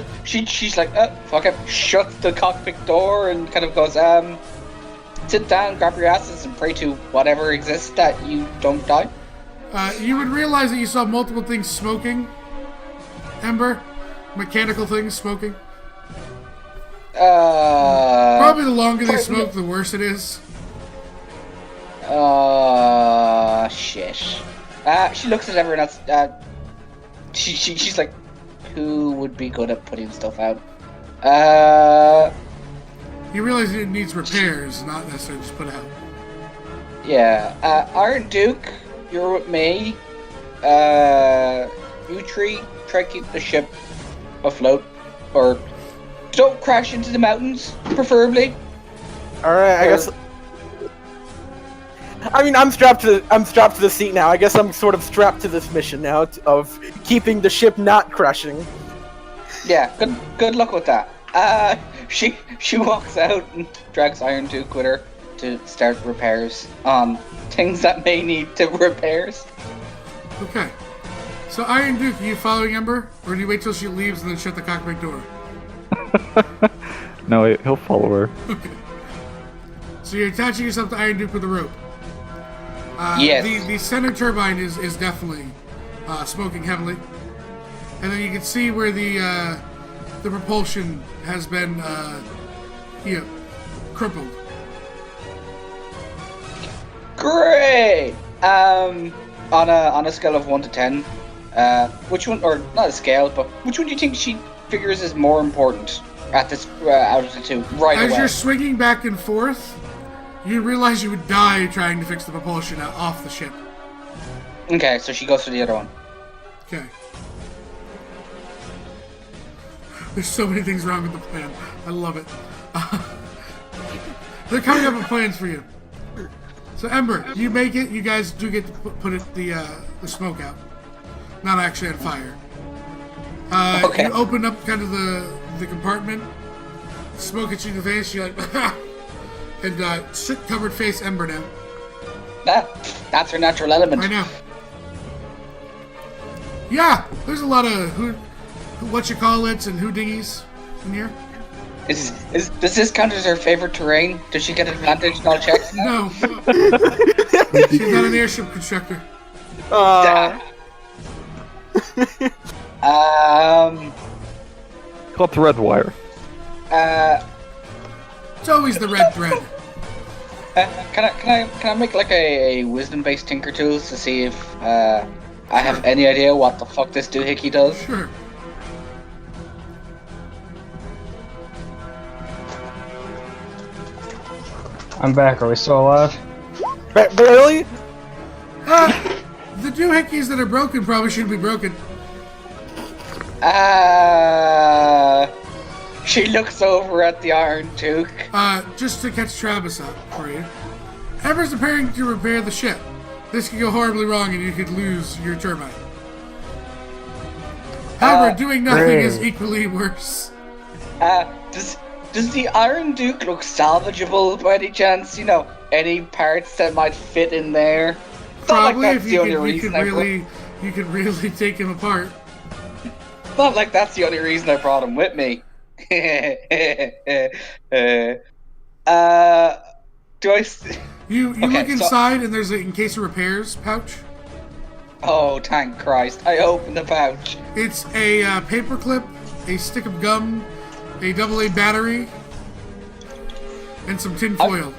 like, fuck it. Shuts the cockpit door and kind of goes, sit down, grab your asses, and pray to whatever exists that you don't die. You would realize that you saw multiple things smoking. Ember, mechanical things smoking. Probably the longer they smoke, the worse it is. Shit. She looks at everyone else. She's like, who would be good at putting stuff out? You realize it needs repairs, not necessarily just put out. Yeah. Iron Duke, you're with me. You try to keep the ship afloat, or don't crash into the mountains, preferably. All right, I guess. I mean, I'm strapped to the seat now. I guess I'm sort of strapped to this mission now of keeping the ship not crashing. Yeah, good luck with that. She walks out and drags Iron Duke with her to start repairs on things that may need to repairs. Okay. So, Iron Duke, are you following Ember? Or do you wait till she leaves and then shut the cockpit door? No, he'll follow her. Okay. So you're attaching yourself to Iron Duke with a rope. Yes. The center turbine is definitely smoking heavily. And then you can see where the propulsion has been, crippled. Great! On a scale of 1 to 10, which one, or not a scale, but which one do you think she figures is more important at this altitude right As away? you're swinging back and forth, you realize you would die trying to fix the propulsion off the ship. Okay, so she goes for the other one. Okay. There's so many things wrong with the plan. I love it. They're coming up with plans for you. So Ember, you make it. You guys do get to put the smoke out, not actually on fire. Okay. You open up kind of the compartment. Smoke hits you in the face. You're like, and soot-covered face Ember now. That's her natural element. I know. Yeah, there's a lot of what you call it and houdinies in here. Does this count as her favorite terrain? Does she get advantage in all checks? No. She's not an airship constructor. Call it the red wire. It's always the red thread. Can I make like a wisdom-based Tinker Tools to see if I have any idea what the fuck this doohickey does? Sure. I'm back. Are we still alive? Barely? The doohickeys that are broken probably shouldn't be broken. She looks over at the Iron Duke. Just to catch Travis up for you. Ember's preparing to repair the ship. This could go horribly wrong and you could lose your turbine. However, doing nothing is equally worse. Does the Iron Duke look salvageable by any chance? You know, any parts that might fit in there? Probably like if you could really take him apart. Not like that's the only reason I brought him with me. Do I? You Okay, look so- inside and there's a in case of repairs pouch. Oh, thank Christ! I opened the pouch. It's a paper clip, a stick of gum, a AA battery, and some tin foil.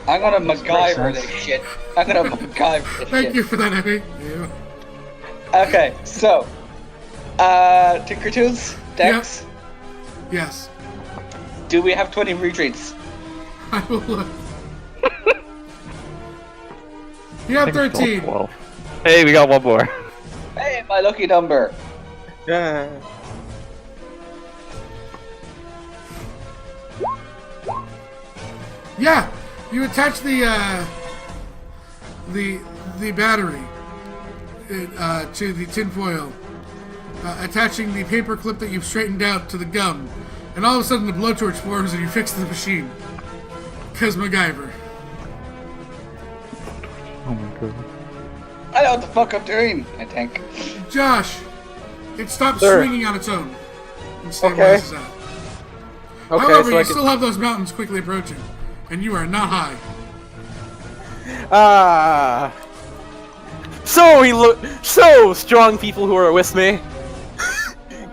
I'm gonna MacGyver sense. this shit. I'm gonna MacGyver this Thank shit. you for that, Emmy. Yeah. Okay, so Tinker Tools, Dex. Yes. Do we have 20 retreats? I will look. You have 13. 12. Hey, we got one more. Hey, my lucky number. Yeah. Yeah, you attach the battery to the tinfoil, attaching the paper clip that you've straightened out to the gum, and all of a sudden the blowtorch forms and you fix the machine. Cause MacGyver. Oh my god. I know what the fuck I'm doing, I think. Josh, it stops Sir. swinging on its own and Okay. stabilizes out. Okay, However, so I you can. still have those mountains quickly approaching, and you are not high. So strong people who are with me.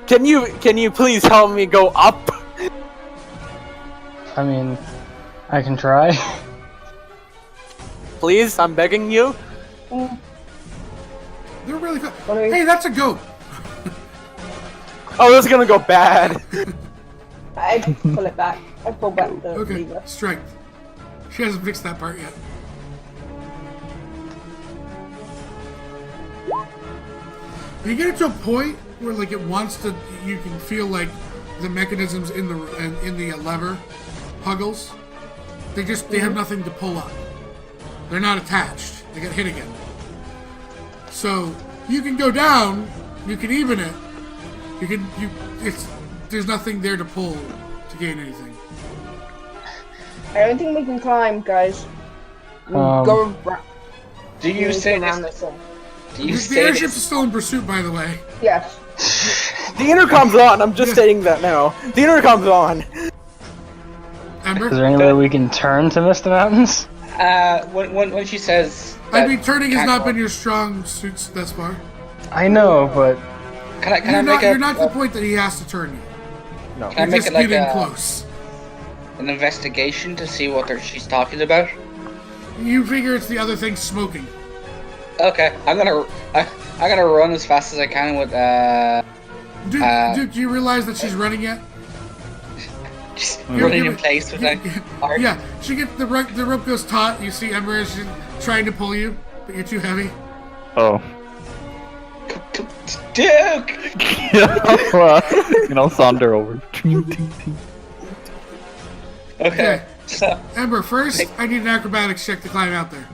Can you please help me go up? I mean, I can try. Please, I'm begging you. They're really good. What are we- Hey, that's a goat. Oh, this is gonna go bad. I pull it back. I pull back the Okay, lever. strength. She hasn't fixed that part yet. You get it to a point where, like, it wants to. You can feel like the mechanisms in the lever huggles. They have nothing to pull up. They're not attached. They got hit again. So you can go down. You can even it. There's nothing there to pull to gain anything. I don't think we can climb, guys. We Um, go around. Do you say around this? this? Do you The say airships are this? still in pursuit, by the way. Yes. The intercom's on. I'm just stating that now. The intercom's on. Ember? Is there any way we can turn to miss the mountains? When she says. I that mean, turning has can't not go- been your strong suits thus far. I know, but Can I make You're not to the point that he has to turn you. No. Can I You're make just it like getting close. an investigation to see what she's talking about? You figure it's the other thing smoking. Okay, I'm gonna run as fast as I can with Duke, do you realize that she's running yet? just You're running in giving- place with that. Art. Yeah, she gets the rope goes taut. You see Ember is trying to pull you, but you're too heavy. Oh. Duke! Saunter over. Okay, so Ember, first, I need an acrobatics check to climb out there.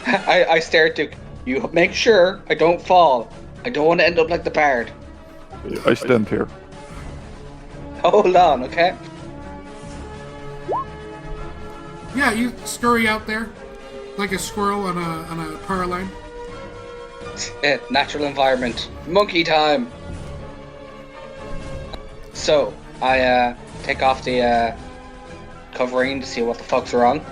I stare at Duke. You make sure I don't fall. I don't want to end up like the bard. I stand here. Hold on, okay? Yeah, you scurry out there like a squirrel on a power line. Natural environment. Monkey time! So, I take off the covering to see what the fuck's wrong.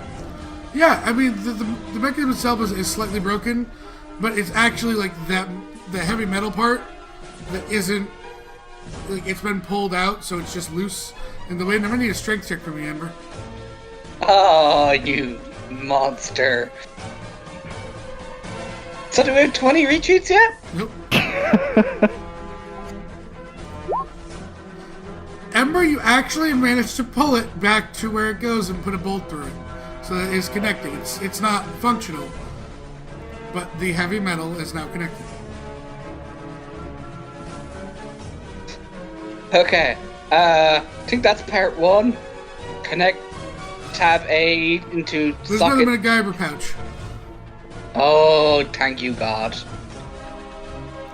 Yeah, I mean, the mechanism itself is slightly broken, but it's actually like that the heavy metal part that isn't, like, it's been pulled out, so it's just loose. And the way, I'm gonna need a strength check from you, Ember. Oh, you monster. So do we have 20 retreats yet? Nope. Ember, you actually managed to pull it back to where it goes and put a bolt through it. So that it's connected. It's not functional, but the heavy metal is now connected. Okay, I think that's part 1. Connect tab A into There's socket. another MacGyver pouch. Oh, thank you, God.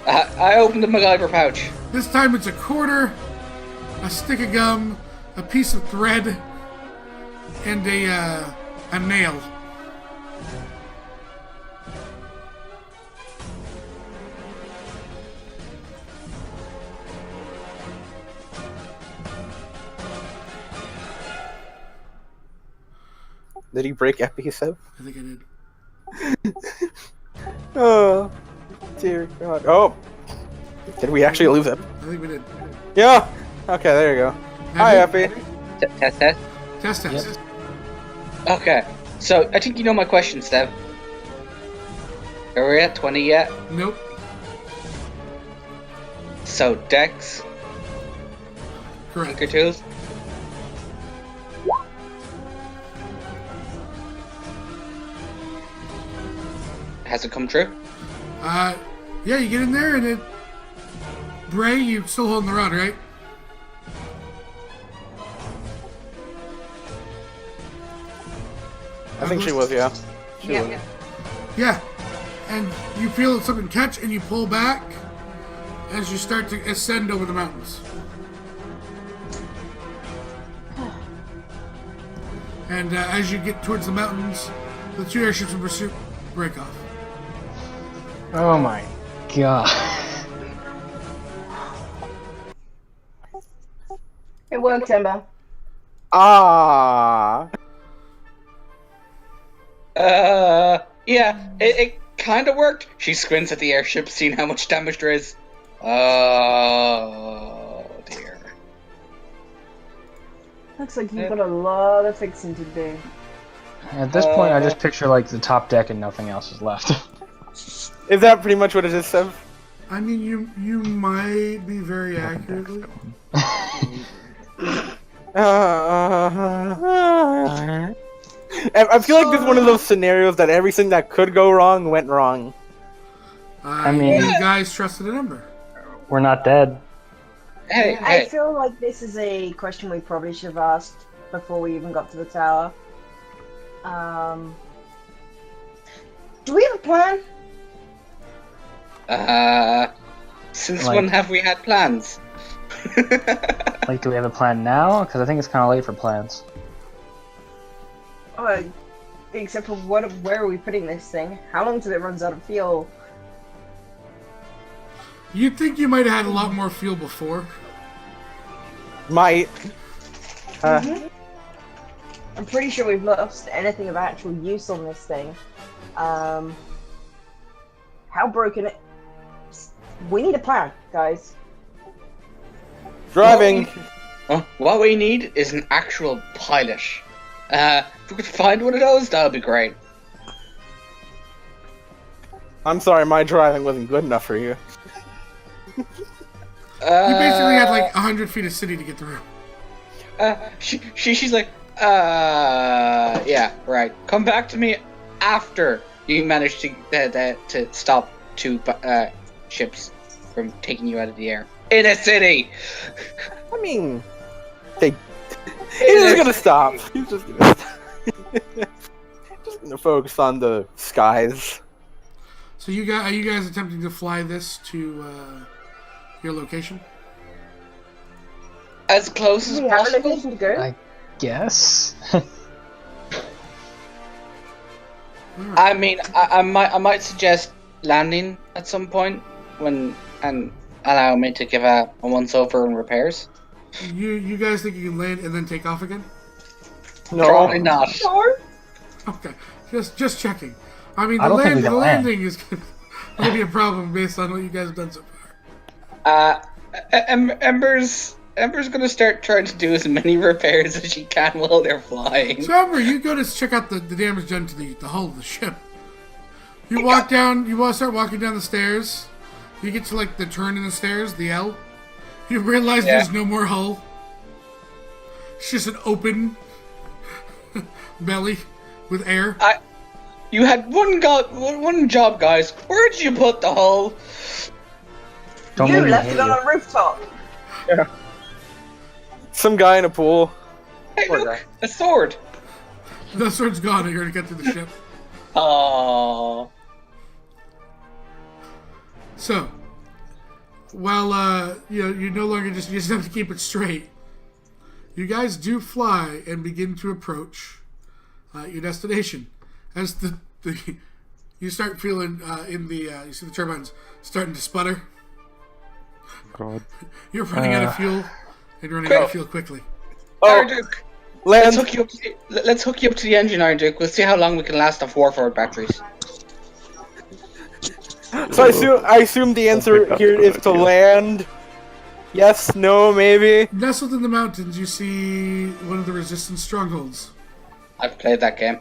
I opened the MacGyver pouch. This time it's a quarter, a stick of gum, a piece of thread, and a nail. Did he break episode? I think I did. Oh, dear God. Oh, did we actually lose him? I think we did. Yeah. Okay, there you go. Hi, Epi. Test. Test. Yep. Okay, so I think you know my question, Steph. Are we at 20 yet? Nope. So, Dex, Correct. Anchor Tools. Has it come true? Yeah, you get in there and it... Brae, you still holding the rod, right? I think she was, yeah. She was. Yeah. And you feel something catch and you pull back as you start to ascend over the mountains. And as you get towards the mountains, the two airships in pursuit break off. Oh my god. It worked, Ember. Ah. Yeah, it kind of worked. She squints at the airship, seeing how much damage there is. Oh, dear. Looks like you've got a lot of fixing to do. At this point, I just picture like the top deck and nothing else is left. Is that pretty much what it is, Sev? I mean, you might be very accurately. I feel like this is one of those scenarios that everything that could go wrong went wrong. I mean- you guys trusted a number. We're not dead. Hey, I hey. feel like this is a question we probably should have asked before we even got to the tower. Do we have a plan? Since Like- when have we had plans? Like, do we have a plan now? Because I think it's kind of late for plans. Except for where are we putting this thing? How long till it runs out of fuel? You'd think you might have had a lot more fuel before. Might. I'm pretty sure we've lost anything of actual use on this thing. How broken it... We need a plan, guys. Driving. What we need is an actual pilot. If we could find one of those, that would be great. I'm sorry, my driving wasn't good enough for you. You basically had like 100 feet of city to get through. She's like, yeah, right. Come back to me after you manage to stop two ships from taking you out of the air in a city. I mean, he's just gonna stop. He's just gonna just gonna focus on the skies. So are you guys attempting to fly this to your location? As close as Do we have a possible. location to go? I guess. I mean, I might suggest landing at some point and allow me to give a once over and repairs. You guys think you can land and then take off again? No, Probably not. Sure. Okay, just checking. I mean, I don't think we can land. landing is going to be a problem based on what you guys have done so far. Ember's gonna start trying to do as many repairs as she can while they're flying. So, Ember, you go to check out the damage done to the hull of the ship. You walk down. You start walking down the stairs. You get to like the turn in the stairs, the L. You realize there's no more hull. It's just an open belly with air. You had one job, guys. Where did you put the hull? Don't You make me left hate it on you. a rooftop. some guy in a pool. Hey, Poor look, guy. a sword. The sword's gone. You're gonna get to the ship. Oh. So, while you no longer you just have to keep it straight. You guys do fly and begin to approach your destination. As you start feeling you see the turbines starting to sputter. God. You're running out of fuel, and running out of fuel quickly. Oh, Arduke, land. let's hook you up to the engine, Arduke. We'll see how long we can last off Warford batteries. So I assume the answer here is to land. Yes, no, maybe. Nestled in the mountains, you see one of the resistance strongholds. I've played that game.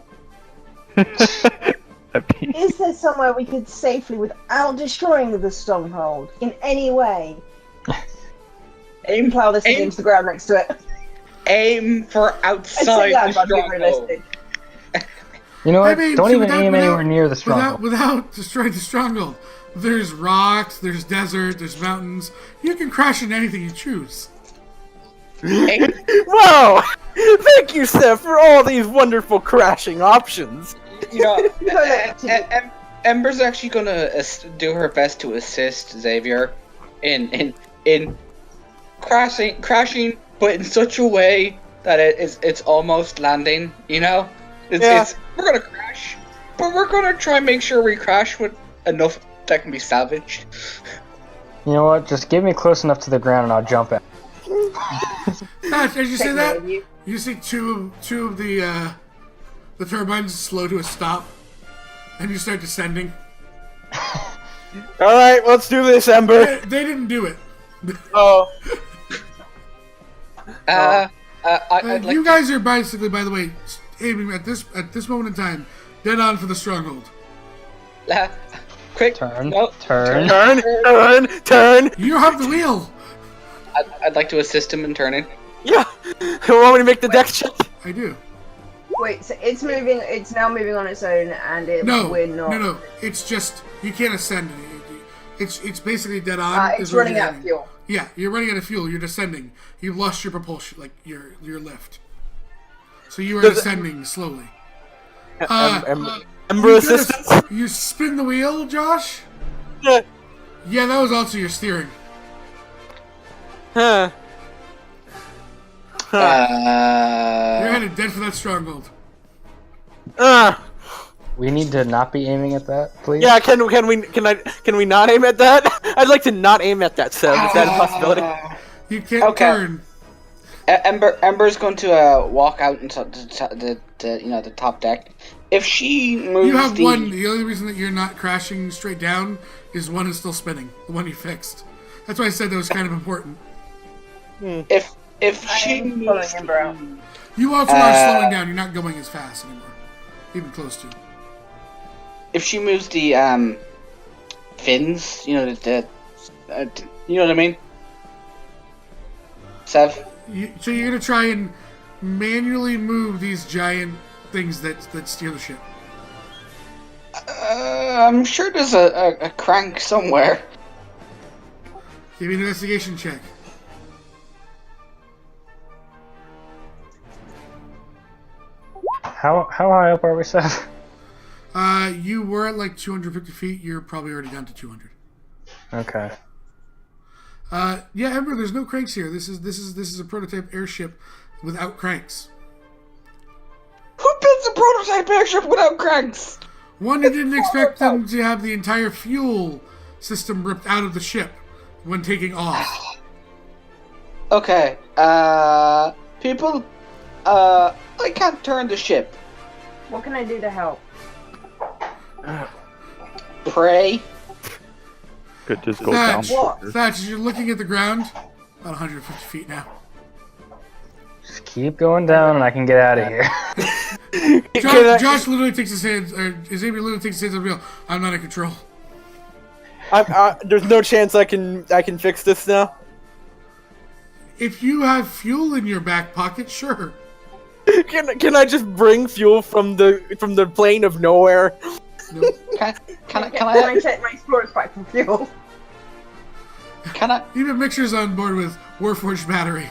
Is there somewhere we could safely, without destroying the stronghold in any way, Aim, plow this thing aim, into the ground next to it? aim for I'd outside say that, the but be stronghold. realistic. You know what? Don't even without- aim without- anywhere near the stronghold. Without destroying the stronghold. There's rocks, there's desert, there's mountains. You can crash into anything you choose. Aim, Wow! Thank you, Seth, for all these wonderful crashing options. you know, Ember's actually gonna do her best to assist Xavier in crashing, but in such a way that it's almost landing. You know, we're gonna crash, but we're gonna try and make sure we crash with enough that can be salvaged. You know what? Just get me close enough to the ground and I'll jump out. Thatch, as you say Take that, care of you. you see two of the turbines slow to a stop, and you start descending. Alright, let's do this, Ember. They didn't do it. Oh. I'd like You guys are basically, by the way, aiming at this moment in time, dead on for the stronghold. quick Turn. no, Turn. Turn. You have the wheel. I'd like to assist him in turning. Yeah. You want me to make the dex check? I do. Wait, so it's moving. It's now moving on its own, and we're not. No. It's just you can't ascend. It's basically dead on. It's is where running you're out of heading. fuel. Yeah, you're running out of fuel. You're descending. You've lost your propulsion, like your lift. So you are Does it- descending slowly. Ember You assistance? You spin the wheel, Josh. Yeah. Yeah, that was also your steering. Huh. You're headed dead for that stronghold. We need to not be aiming at that, please. Yeah, can we not aim at that? I'd like to not aim at that, Seb. Is that a possibility? You can't Okay. turn. Ember's going to walk out into the top deck. If she moves, You have one. The only reason that you're not crashing straight down is one is still spinning. The one you fixed. That's why I said that was kind of important. If she I'm following moves, Ember out. You also are slowing down. You're not going as fast anymore. Even close to. if she moves the fins, you know what I mean, Sev. So you're gonna try and manually move these giant things that steer the ship. I'm sure there's a crank somewhere. Give me an investigation check. How high up are we, Seth? You were at like 250 feet. You're probably already down to 200. Okay. Yeah, Ember. There's no cranks here. This is a prototype airship without cranks. Who builds a prototype airship without cranks? One, you didn't expect them to have the entire fuel system ripped out of the ship when taking off. Okay, people, I can't turn the ship. What can I do to help? Pray. Could just go down. Thatch, as you're looking at the ground, about 150 feet now. Just keep going down and I can get out of here. Josh literally takes his hands, or Xavier literally takes his hands up and goes, I'm not in control. There's no chance I can fix this now. If you have fuel in your back pocket, sure. Can I just bring fuel from the plane of nowhere? No. Can I I check my explorer's pack for fuel? can I? Even Mixer's on board with Warforged battery.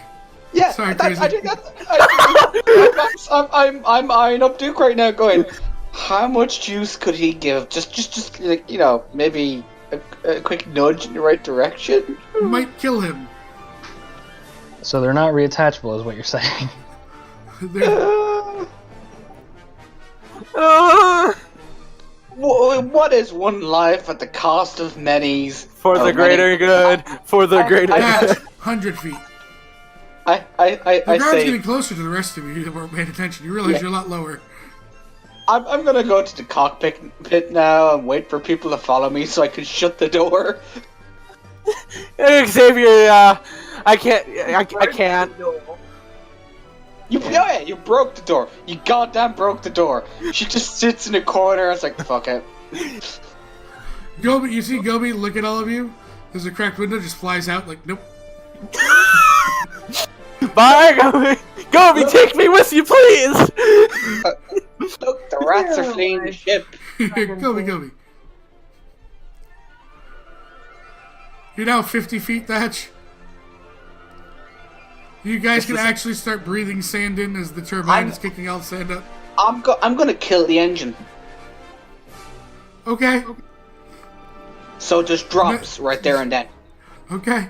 Yeah, Sorry, Crazy. I'm eyeing up Duke right now, going, how much juice could he give? Just like, you know, maybe a quick nudge in the right direction. Might kill him. So they're not reattachable, is what you're saying. They're- What is one life at the cost of many's? For the greater good. For the greater Thatch, good. 100 feet. I The ground's say getting closer to the rest of you that weren't paying attention. You realize you're a lot lower. I'm gonna go to the cockpit pit now and wait for people to follow me so I can shut the door. Xavier, I can't. You broke the door. You goddamn broke the door. She just sits in a corner. It's like, fuck it. Gobi, you see Gobi look at all of you? There's a cracked window, just flies out like, nope. Bye, Gobi. Gobi, take me with you, please. Look, the rats are fleeing the ship. Gobi. You're now 50 feet, Thatch. You guys can actually start breathing sand in as the turbine is kicking all the sand up. I'm gonna kill the engine. Okay. So it just drops right there and then. Okay.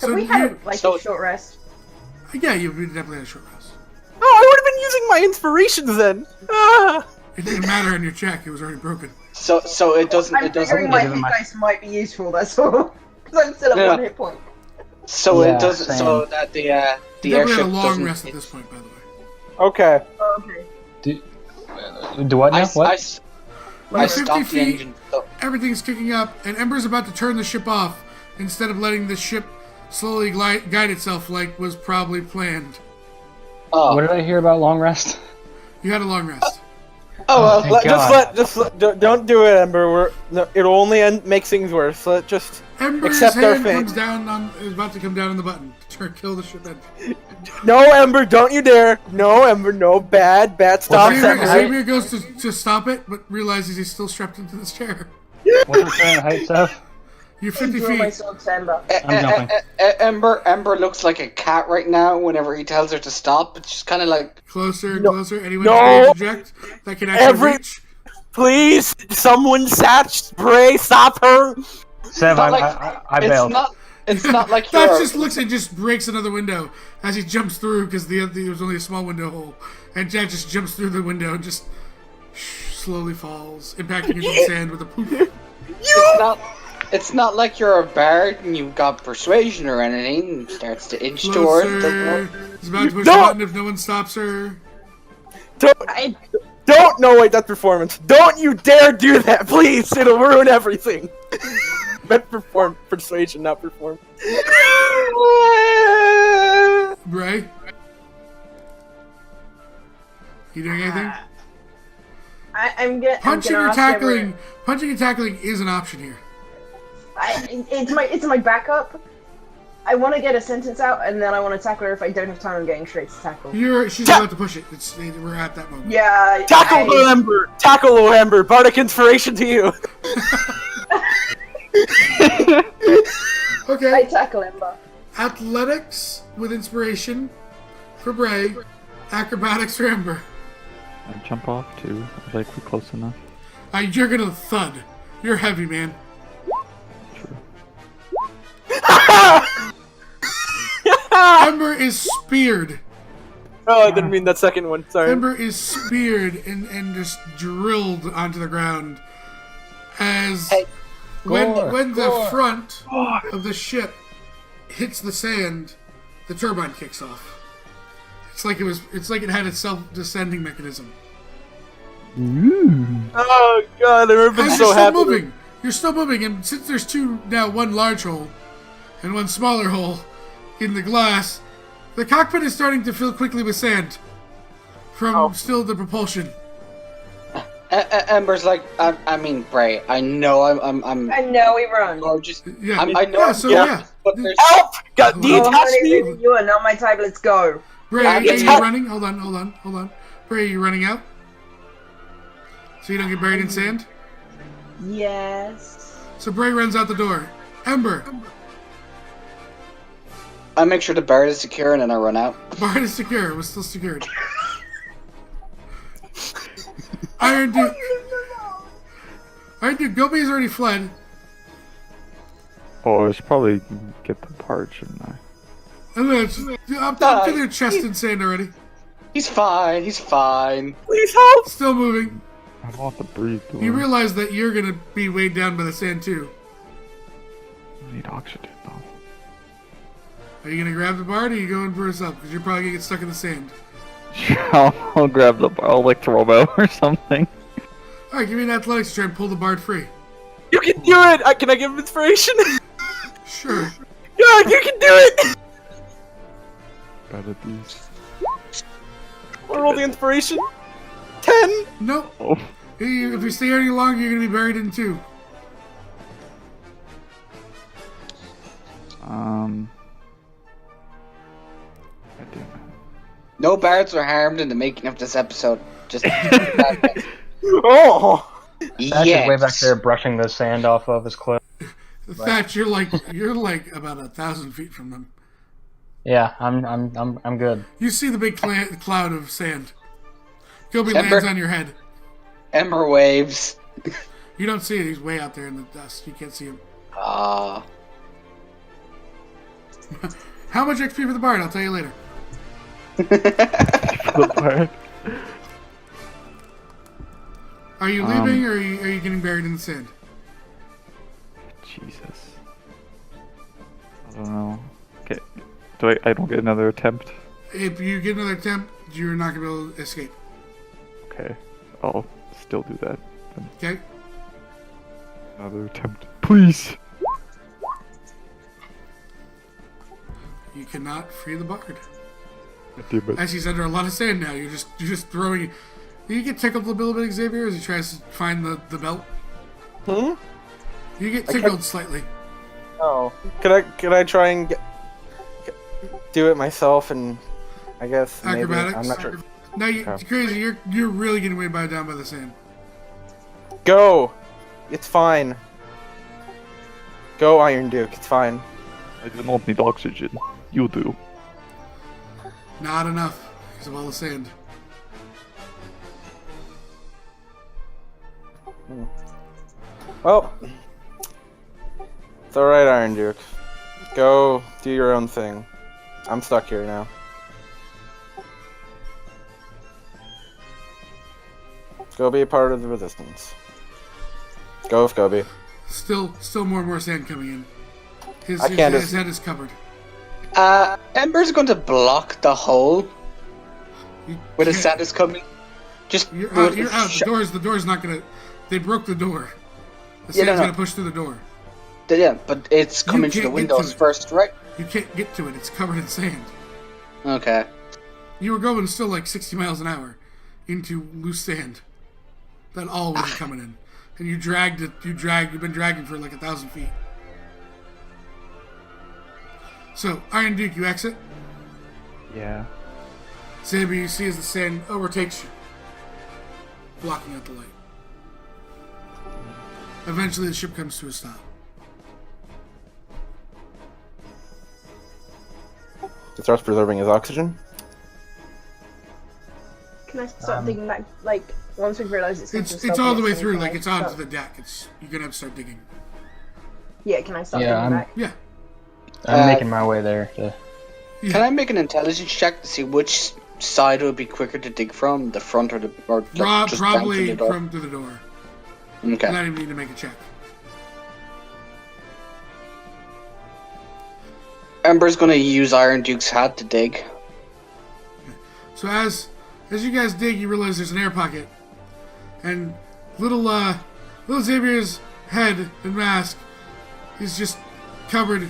Have we had a short rest? Yeah, you definitely had a short rest. Oh, I would have been using my inspirations then. Ah. It didn't matter on your check; it was already broken. So it doesn't. I'm figuring my hit dice might be useful. That's all. Because I'm still at 1 hit point. So Yeah, it doesn't. same. So that the You definitely airship had a long doesn't. rest at this point, by the way. Okay. Oh, okay. Do what now? What? I We're 50 stopped the feet. engine. So, Everything's kicking up, and Ember's about to turn the ship off instead of letting the ship slowly guide itself like was probably planned. oh. What did I hear about long rest? You had a long rest. Oh, thank God. Don't do it, Ember. It'll only make things worse. Just Ember's accept our hand fate. is about to come down on the button to kill the ship engine. No, Ember, don't you dare. No, Ember, no. Bad. Stop that. Xavier goes to stop it, but realizes he's still strapped into this chair. What's the current height, Seth? You're 50 Draw feet. myself to Ember. I'm jumping. Ember looks like a cat right now. Whenever he tells her to stop, it's just kind of like. Closer and closer. Anyone No. can interject that can actually reach. Please, someone Thatch, Brae, stop her. Sev, not like- I bailed. It's not like Thatch you're. just looks and just breaks another window as he jumps through because there was only a small window hole. And Jack just jumps through the window and just slowly falls, impacting into the sand with a poof. It's not like you're a bard and you've got persuasion or anything. And starts to inch towards. Closer. He's about to push the button if no one stops her. Don't. No, wait, that's performance. Don't you dare do that, please. It'll ruin everything. Meant persuasion, not perform. Brae? You doing anything? I'm gonna. Punching I'm or gonna ask tackling. Punching and tackling is an option here. it's my backup. I want to get a sentence out, and then I want to tackle her if I don't have time. I'm getting straight to tackle. She's about to push it. We're at that moment. Yeah. Tackle the Ember. Tackle the Ember. Bardic inspiration to you. Okay. I tackle Ember. Athletics with inspiration for Brae. Acrobatics for Ember. I jump off too. Like we're close enough. You're gonna thud. You're heavy, man. True. Ember is speared. Oh, I didn't mean that second one. Sorry. Ember is speared and just drilled onto the ground as when the front of the ship hits the sand, the turbine kicks off. It's like it had a self-descending mechanism. Oh god, I remember And so you're still happy. moving. You're still moving, and since there's one large hole and one smaller hole in the glass, the cockpit is starting to fill quickly with sand from still the propulsion. Ember's like, I mean, Brae, I know I'm I know we run. gorgeous. Yeah, I know. But there's Help! Got Oh, detached honey, me. you are not my type. Let's go. Brae, are it's you hot. running? Hold on. Brae, are you running out? So you don't get buried in sand? Yes. So Brae runs out the door. Ember, I make sure the bar is secure and then I run out. the bar is secure. It was still secured. Iron Duke, Gobi's already fled. Oh, I should probably get the part, shouldn't I? And then I'm to their chest in sand already. He's fine. He's fine. Please help! Still moving. I don't want to breathe. Do You I? realize that you're gonna be weighed down by the sand too. I need oxygen though. Are you gonna grab the bar or are you going for us up? Because you're probably gonna get stuck in the sand. I'll grab the bar. I'll like throw him out or something. Alright, give me an athletics to try and pull the bard free. You can do it! Can I give him inspiration? Sure. God, you can do it! Better these. Roll the inspiration. 10! Nope. Oh. If you stay here any longer, you're gonna be buried in two. I do. No bards were harmed in the making of this episode. Just Oh! Thatch is way back there brushing the sand off of his clothes. Thatch, you're like about 1,000 feet from them. Yeah, I'm good. You see the big cloud of sand. Gobi Ember. lands on your head. Ember waves. You don't see it. He's way out there in the dust. You can't see him. Ah. How much XP for the bard? I'll tell you later. The part. Are you leaving or are you getting buried in the sand? Jesus. I don't know. Okay. I don't get another attempt? If you get another attempt, you're not going to be able to escape. Okay. I'll still do that. Then Okay? another attempt. Please! You cannot free the bard. Damn it. As he's under a lot of sand now, you're just throwing. You get tickled a little bit, Xavier, as he tries to find the belt. Hmm? You get tickled slightly. Oh. Could I try and do it myself and I guess maybe Acrobatics. I'm not sure. No, it's crazy. You're really getting weighed down by the sand. Go! It's fine. Go, Iron Duke, it's fine. I do not need oxygen. You do. Not enough because of all the sand. Well, it's alright, Iron Duke. Go do your own thing. I'm stuck here now. Go be a part of the resistance. Go, Scobie. Still more and more sand coming in. His I can't his head is covered. Ember's going to block the hole You where the can't- sand is coming. Just You're move out. You're it. out. The door's not gonna. They broke the door. The Yeah, sand's no. gonna push through the door. Yeah, but it's coming through the can't get to windows it. first, right? You can't get to it. It's covered in sand. Okay. You were going still like 60 miles an hour into loose sand. That all was coming in, and you dragged it. You've been dragging for like 1,000 feet. So Iron Duke, you exit. Yeah. Xavier, you see as the sand overtakes you, blocking out the light. Eventually, the ship comes to a stop. It starts preserving his oxygen. Can I start digging back? Like once we've realised It's all the way through. Like it's onto the deck. You're gonna have to start digging. Yeah, can I start Yeah, digging back? Yeah. I'm making my way there. Can I make an intelligence check to see which side would be quicker to dig from, the front or just down to Probably the door? from to the door. Okay. Not even need to make a check. Ember's gonna use Iron Duke's hat to dig. So as you guys dig, you realize there's an air pocket, and little Xavier's head and mask is just covered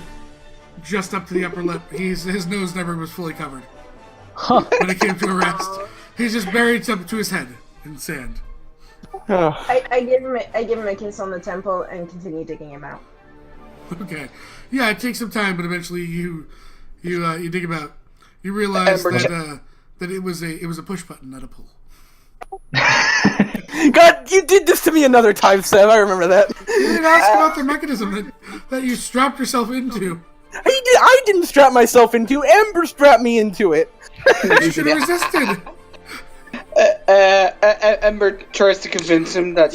just up to the upper lip. His nose never was fully covered when it came to a rest. He's just buried up to his head in sand. I give him a kiss on the temple and continue digging him out. Okay, yeah, it takes some time, but eventually you dig him out. You realize Ember that it was a push button, not a pull. God, you did this to me another time, Sam. I remember that. You didn't ask about the mechanism that you strapped yourself into. I didn't strap myself into. Ember strapped me into it. You should have resisted. Ember tries to convince him that,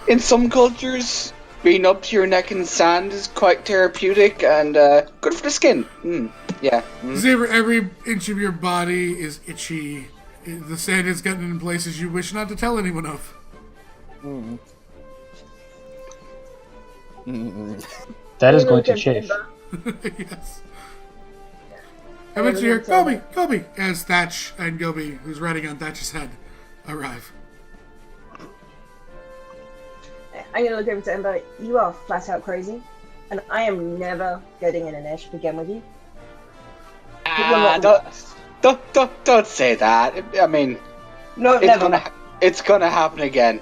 in some cultures, being up to your neck in sand is quite therapeutic and good for the skin. Yeah. Xavier, every inch of your body is itchy. The sand has gotten in places you wish not to tell anyone of. That is going to chafe. Yes. Eventually you hear, Gobi! As Thatch and Gobi, who's riding on Thatch's head, arrive. I'm gonna look over to Ember. You are flat out crazy, and I am never getting in an airship again with you. Don't say that. I mean, No, it's never. it's gonna happen again.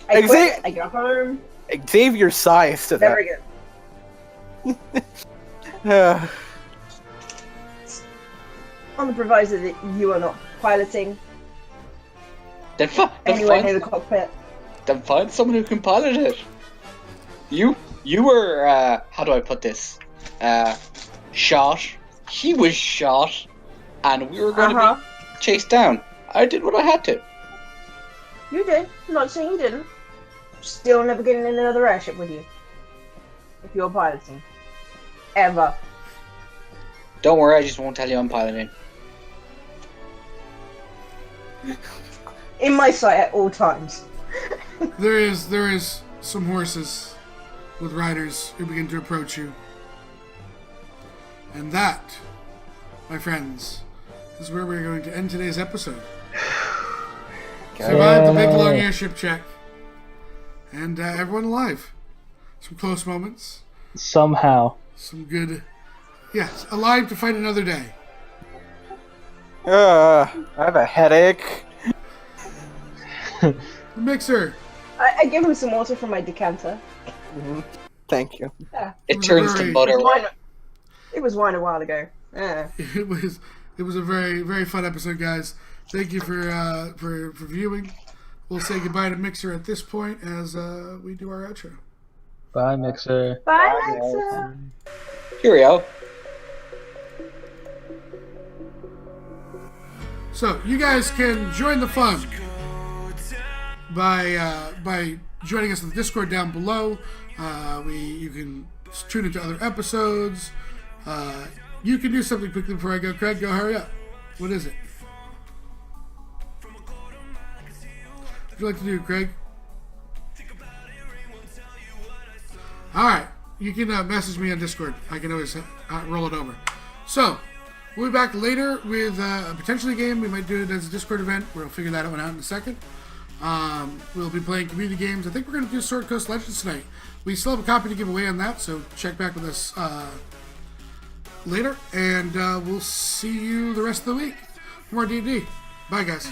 I quit. I go home. Xavier sighs to Never that. again. On the proviso that you are not piloting anywhere near the cockpit. Then find someone who can pilot it. You were how do I put this? Shot. He was shot, and we were going to be chased down. I did what I had to. You did. I'm not saying you didn't. Still never getting in another airship with you. If you're piloting. Ever. Don't worry, I just won't tell you I'm piloting. In my sight at all times. There is some horses with riders who begin to approach you. And that, my friends, is where we're going to end today's episode. Survived the big long airship check. And everyone alive. Some close moments. Somehow. Some good... Yes, alive to fight another day. I have a headache. The mixer. I give him some water from my decanter. Thank you. Yeah. It turns to butter. It was wine a while ago. Yeah. It was a very, very fun episode, guys. Thank you for viewing. We'll say goodbye to Mixer at this point as we do our outro. Bye, Mixer. Bye, Alexa. Cheerio. So you guys can join the fun by joining us in the Discord down below. You can tune into other episodes. You can do something quickly before I go. Craig, go hurry up. What is it? What would you like to do, Craig? Alright, you can message me on Discord. I can always roll it over. So, we'll be back later with potentially a game. We might do it as a Discord event. We'll figure that one out in a second. We'll be playing community games. I think we're going to do Sword Coast Legends tonight. We still have a copy to give away on that, so check back with us later. And we'll see you the rest of the week. More D&D. Bye, guys.